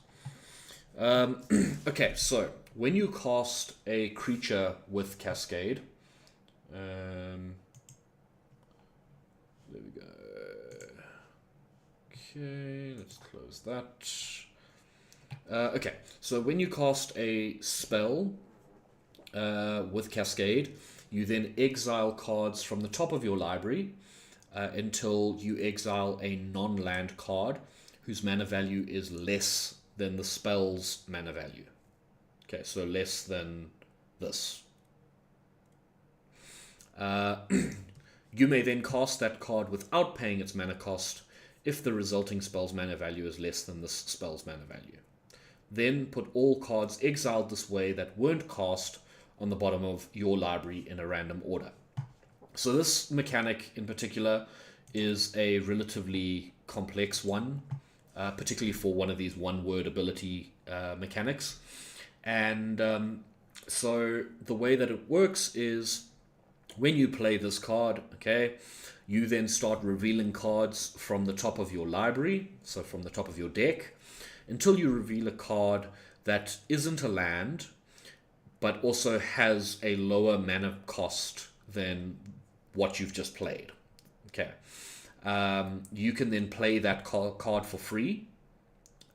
Okay, so when you cast a creature with Cascade, there we go. Okay, let's close that. Okay, so when you cast a spell with Cascade, you then exile cards from the top of your library until you exile a non-land card whose mana value is less than the spell's mana value. Okay, so less than this. You may then cast that card without paying its mana cost if the resulting spell's mana value is less than this spell's mana value. Then put all cards exiled this way that weren't cast on the bottom of your library in a random order. So this mechanic in particular is a relatively complex one, particularly for one of these one-word ability mechanics. And so the way that it works is when you play this card, okay, you then start revealing cards from the top of your library, so from the top of your deck, until you reveal a card that isn't a land, but also has a lower mana cost than what you've just played. Okay. You can then play that card for free,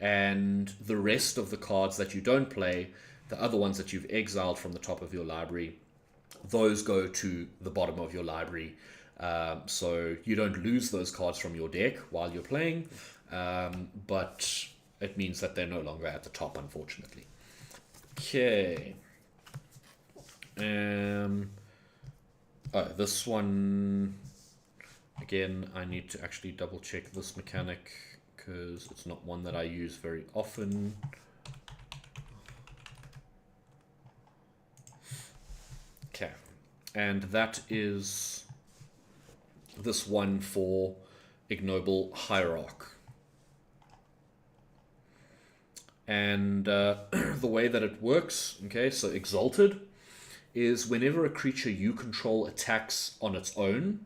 and the rest of the cards that you don't play, the other ones that you've exiled from the top of your library, those go to the bottom of your library. So you don't lose those cards from your deck while you're playing, but it means that they're no longer at the top, unfortunately. Okay. This one, again, I need to actually double check this mechanic because it's not one that I use very often. Okay, and that is this one for Ignoble Hierarch. And the way that it works, okay, so Exalted is whenever a creature you control attacks on its own,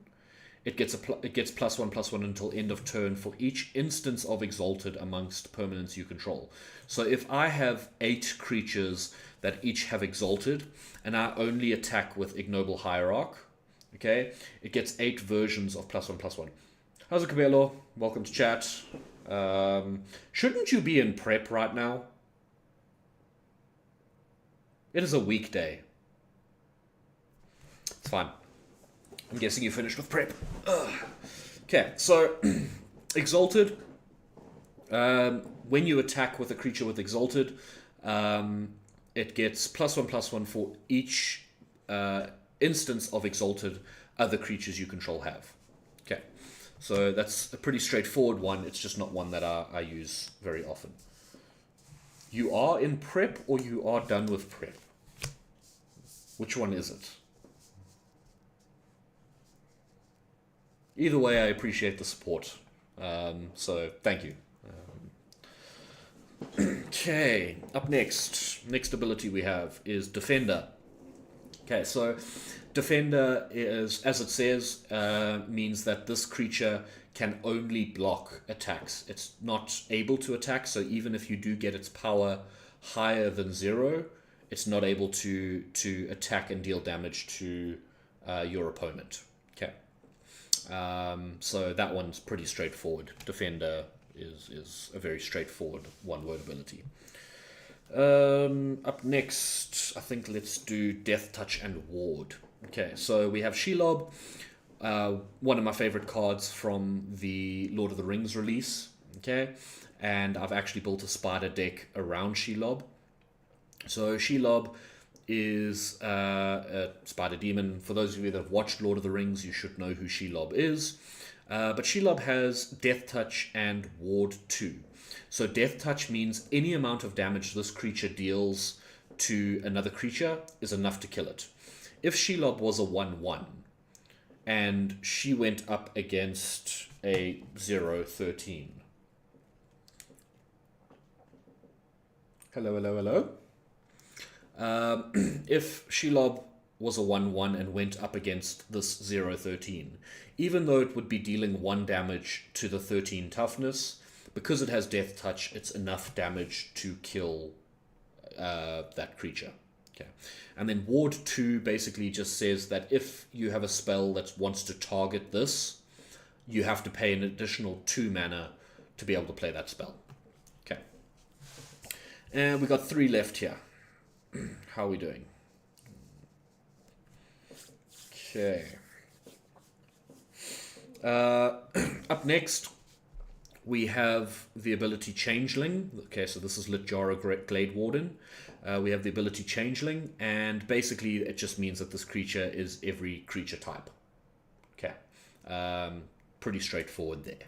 it gets +1/+1 until end of turn for each instance of Exalted amongst permanents you control. So if I have 8 creatures that each have Exalted, and I only attack with Ignoble Hierarch, okay, it gets 8 versions of +1/+1. How's it, Cabello? Welcome to chat. Shouldn't you be in prep right now? It is a weekday. It's fine. I'm guessing you finished with prep. Ugh. Okay, so Exalted. When you attack with a creature with Exalted, it gets +1/+1 for each instance of Exalted other creatures you control have. Okay, so that's a pretty straightforward one. It's just not one that I use very often. You are in prep or you are done with prep? Which one is it? Either way, I appreciate the support. So thank you. Okay, up next. Next ability we have is Defender. Okay, so Defender is, as it says, means that this creature can only block attacks. It's not able to attack, so even if you do get its power higher than 0, it's not able to attack and deal damage to your opponent. Okay. So that one's pretty straightforward. Defender is a very straightforward one-word ability. Up next, I think let's do Death Touch and Ward. Okay, so we have Shelob, one of my favorite cards from the Lord of the Rings release. Okay, and I've actually built a spider deck around Shelob. So Shelob is a spider demon. For those of you that have watched Lord of the Rings, you should know who Shelob is. But Shelob has Death Touch and Ward 2. So Death Touch means any amount of damage this creature deals to another creature is enough to kill it. If Shelob was a 1/1 and she went up against a 0/13. Hello. If Shelob was a 1/1 and went up against this 0/13, even though it would be dealing 1 damage to the 13 toughness, because it has Death Touch, it's enough damage to kill that creature. Okay, and then Ward 2 basically just says that if you have a spell that wants to target this, you have to pay an additional 2 mana to be able to play that spell. Okay, and we got 3 left here. How are we doing? Okay. Up next, we have the ability Changeling. Okay, so this is Littjara Glade Warden. We have the ability Changeling, and basically it just means that this creature is every creature type. Okay, pretty straightforward there.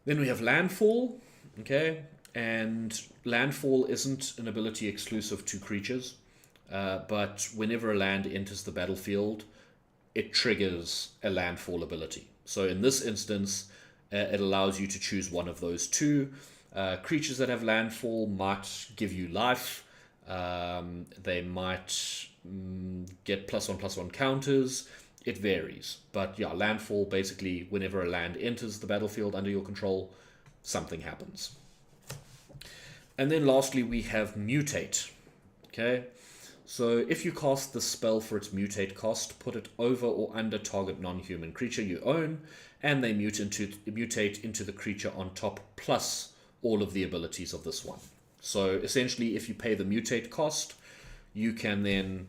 Then we have Landfall. Okay, and Landfall isn't an ability exclusive to creatures, but whenever a land enters the battlefield, it triggers a Landfall ability. So in this instance, it allows you to choose one of those 2. Creatures that have Landfall might give you life. They might get +1/+1 counters. It varies. But yeah, Landfall, basically, whenever a land enters the battlefield under your control, something happens. And then lastly, we have Mutate. Okay, so if you cast the spell for its Mutate cost, put it over or under target non-human creature you own, and they mutate into the creature on top, plus all of the abilities of this one. So essentially, if you pay the Mutate cost, you can then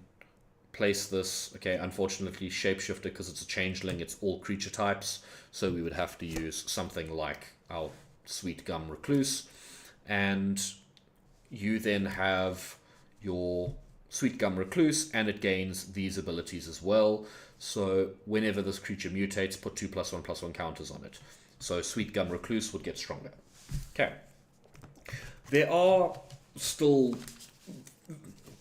place this. Okay, unfortunately, Shapeshifter, because it's a Changeling, it's all creature types, so we would have to use something like our Sweet Gum Recluse, and you then have your Sweet Gum Recluse, and it gains these abilities as well. So whenever this creature mutates, put 2 +1/+1 counters on it. So Sweet Gum Recluse would get stronger. Okay. There are still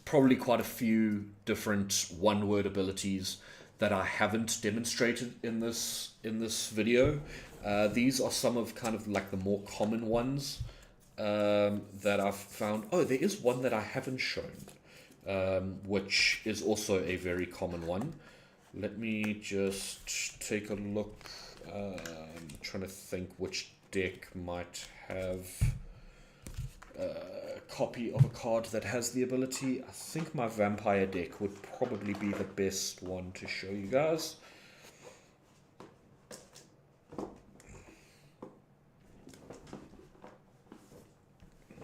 probably quite a few different one-word abilities that I haven't demonstrated in this video. These are some of kind of like the more common ones that I've found. Oh, there is one that I haven't shown. which is also a very common one. Let me just take a look. Trying to think which deck might have a copy of a card that has the ability. I think my vampire deck would probably be the best one to show you guys.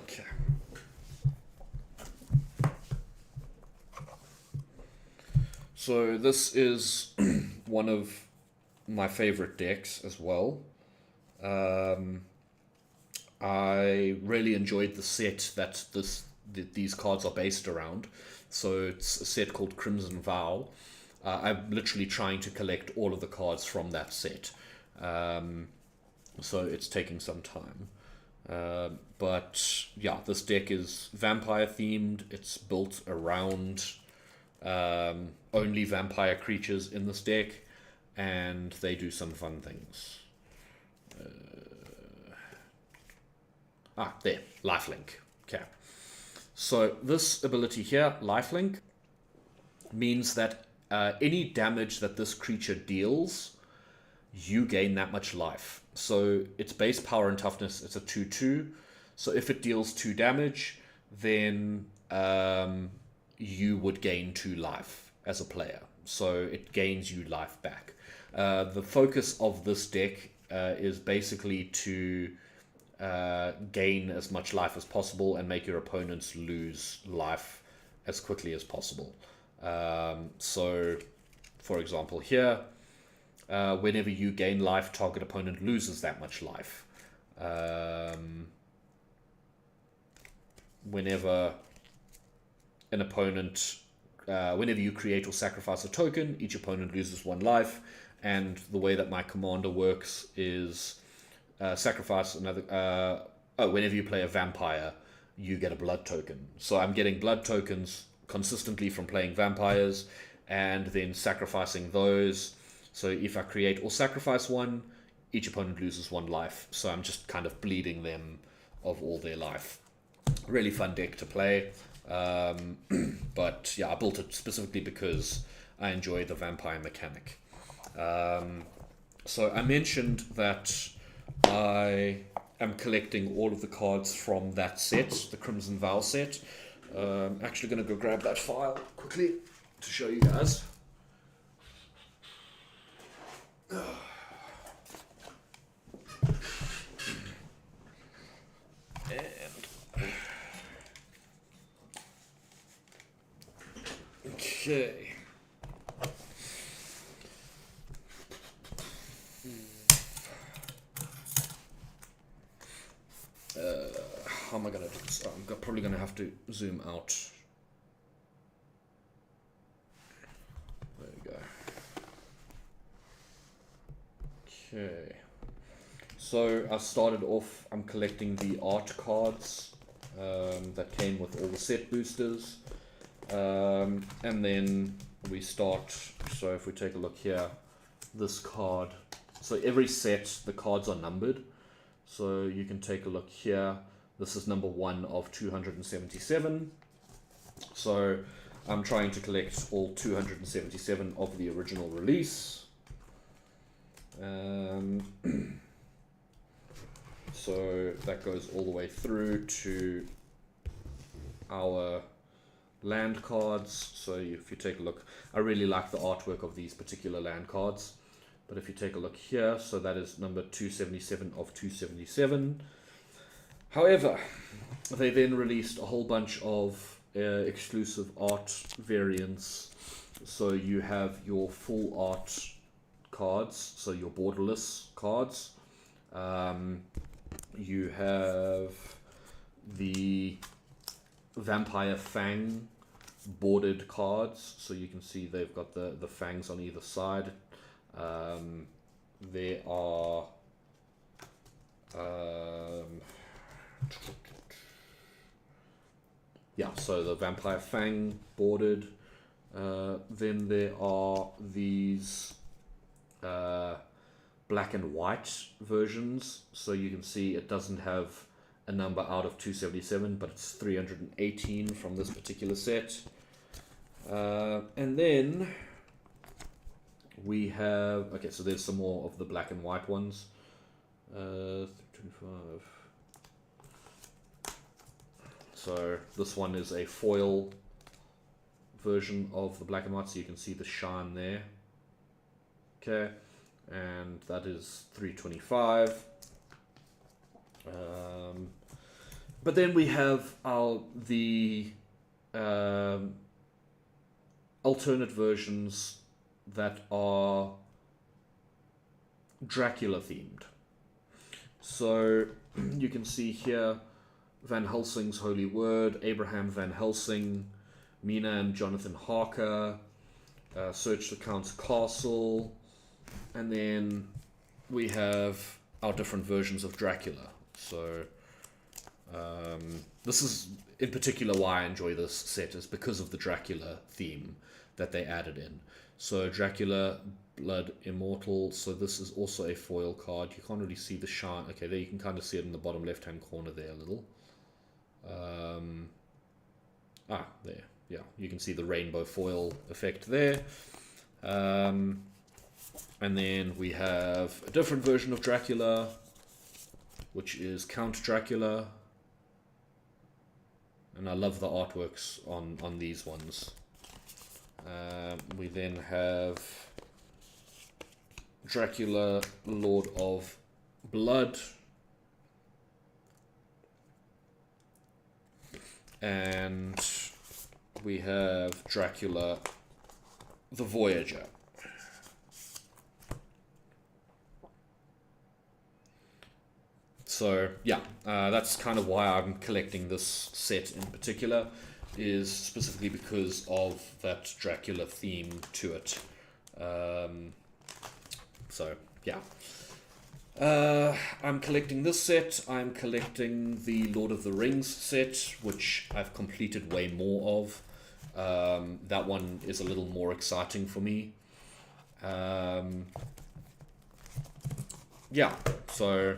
Okay. So this is one of my favorite decks as well. I really enjoyed the set that these cards are based around. So it's a set called Crimson Vow. I'm literally trying to collect all of the cards from that set. So it's taking some time. But yeah, this deck is vampire themed. It's built around only vampire creatures in this deck, and they do some fun things. There, Lifelink. Okay. So this ability here, Lifelink, means that any damage that this creature deals, you gain that much life. So its base power and toughness, it's a 2/2. So if it deals 2 damage, then you would gain 2 life as a player. So it gains you life back. The focus of this deck is basically to gain as much life as possible and make your opponents lose life as quickly as possible. So, for example, here, whenever you gain life, target opponent loses that much life. Whenever an opponent, whenever you create or sacrifice a token, each opponent loses 1 life. And the way that my commander works is sacrifice another. Whenever you play a vampire, you get a blood token. So I'm getting blood tokens consistently from playing vampires, and then sacrificing those. So if I create or sacrifice 1, each opponent loses 1 life. So I'm just kind of bleeding them of all their life. Really fun deck to play. But yeah, I built it specifically because I enjoy the vampire mechanic. So I mentioned that I am collecting all of the cards from that set, the Crimson Vow set. I'm actually going to go grab that file quickly to show you guys. Okay. How am I going to do this? I'm probably going to have to zoom out. There we go. Okay. So I started off, I'm collecting the art cards that came with all the set boosters. And then we start, so if we take a look here, this card. So every set, the cards are numbered. So you can take a look here. This is number 1 of 277. So I'm trying to collect all 277 of the original release. So that goes all the way through to our land cards. So if you take a look, I really like the artwork of these particular land cards. But if you take a look here, so that is number 277 of 277. However, they then released a whole bunch of exclusive art variants. So you have your full art cards, so your borderless cards. You have the Vampire Fang bordered cards, so you can see they've got the fangs on either side. There are so the Vampire Fang bordered. Then there are these black and white versions, so you can see it doesn't have a number out of 277, but it's 318 from this particular set. And then we have, okay, so there's some more of the black and white ones. 25. So this one is a foil version of the black and white, so you can see the shine there. Okay, and that is 325. But then we have the alternate versions that are Dracula themed. So you can see here Van Helsing's Holy Word, Abraham Van Helsing, Mina and Jonathan Harker, Search the Count's Castle, and then we have our different versions of Dracula. So this is in particular why I enjoy this set, is because of the Dracula theme that they added in. So Dracula Blood Immortal, so this is also a foil card. You can't really see the shine. Okay, there you can kind of see it in the bottom left hand corner there a little. There, yeah, you can see the rainbow foil effect there. And then we have a different version of Dracula, which is Count Dracula. And I love the artworks on these ones. We then have Dracula, Lord of Blood. And we have Dracula, the Voyager. So yeah, that's kind of why I'm collecting this set in particular, is specifically because of that Dracula theme to it. So yeah. I'm collecting this set. I'm collecting the Lord of the Rings set, which I've completed way more of. That one is a little more exciting for me. Yeah, so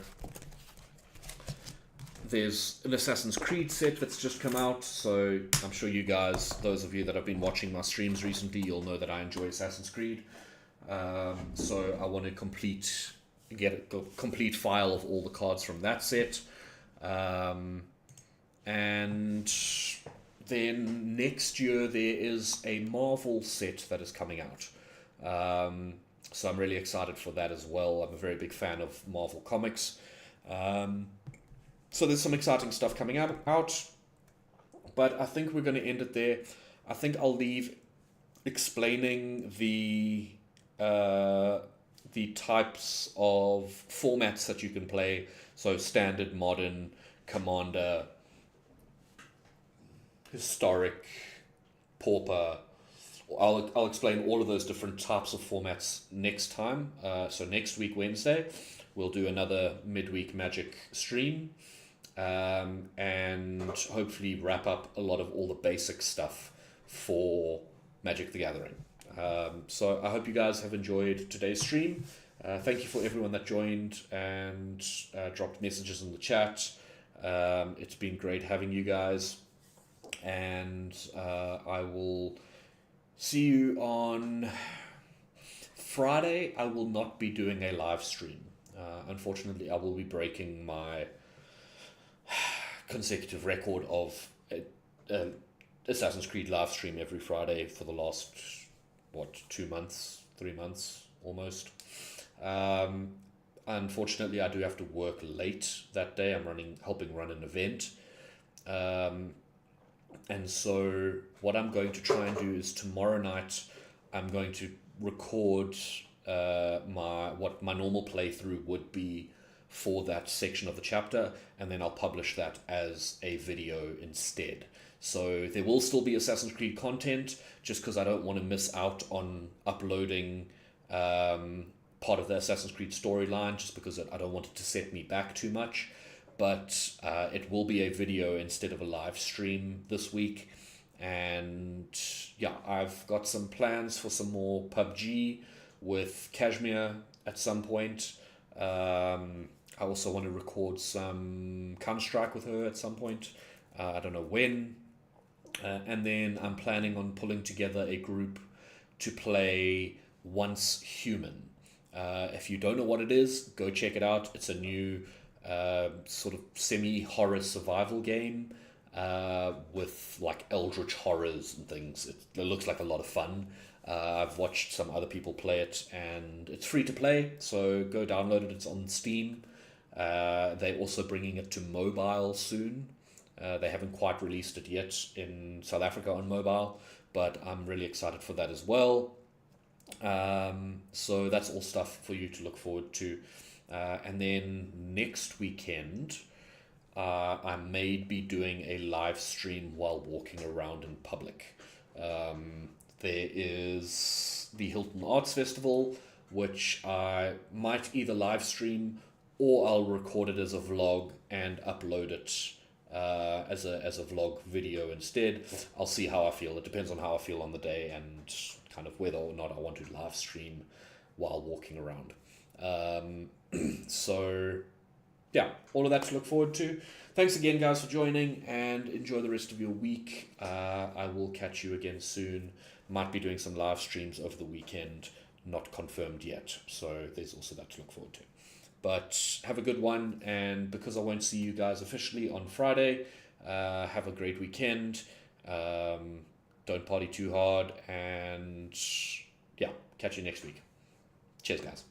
there's an Assassin's Creed set that's just come out, so I'm sure you guys, those of you that have been watching my streams recently, you'll know that I enjoy Assassin's Creed. So I want to get a complete file of all the cards from that set. And then next year there is a Marvel set that is coming out. So I'm really excited for that as well. I'm a very big fan of Marvel Comics. So there's some exciting stuff coming out. But I think we're going to end it there. I think I'll leave explaining the types of formats that you can play. So standard, modern, commander, historic, pauper. I'll explain all of those different types of formats next time. So next week, Wednesday, we'll do another midweek Magic stream. And hopefully wrap up a lot of all the basic stuff for Magic the Gathering. So I hope you guys have enjoyed today's stream. Thank you for everyone that joined and dropped messages in the chat. It's been great having you guys. And I will see you on Friday. I will not be doing a live stream. Unfortunately, I will be breaking my consecutive record of Assassin's Creed live stream every Friday for the last 3 months almost. Unfortunately, I do have to work late that day. I'm helping run an event, and so what I'm going to try and do is tomorrow night I'm going to record what my normal playthrough would be for that section of the chapter, and then I'll publish that as a video instead. So there will still be Assassin's Creed content, just because I don't want to miss out on uploading part of the Assassin's Creed storyline, just because I don't want it to set me back too much. But it will be a video instead of a live stream this week. And yeah, I've got some plans for some more PUBG with Kashmir at some point. I also want to record some Counter-Strike with her at some point. I don't know when. And then I'm planning on pulling together a group to play Once Human. If you don't know what it is, go check it out. It's a new sort of semi horror survival game with like eldritch horrors and things. It looks like a lot of fun. I've watched some other people play it, and it's free to play, so go download it. It's on Steam. They're also bringing it to mobile soon. They haven't quite released it yet in South Africa on mobile, but I'm really excited for that as well. So that's all stuff for you to look forward to. And then next weekend, I may be doing a live stream while walking around in public. There is the Hilton Arts Festival, which I might either live stream or I'll record it as a vlog and upload it as a vlog video instead. I'll see how I feel. It depends on how I feel on the day and kind of whether or not I want to live stream while walking around. So yeah, all of that to look forward to. Thanks again, guys, for joining, and enjoy the rest of your week. I will catch you again soon. Might be doing some live streams over the weekend, not confirmed yet. So there's also that to look forward to. But have a good one, and because I won't see you guys officially on Friday, have a great weekend. Don't party too hard, and yeah, catch you next week. Cheers, guys.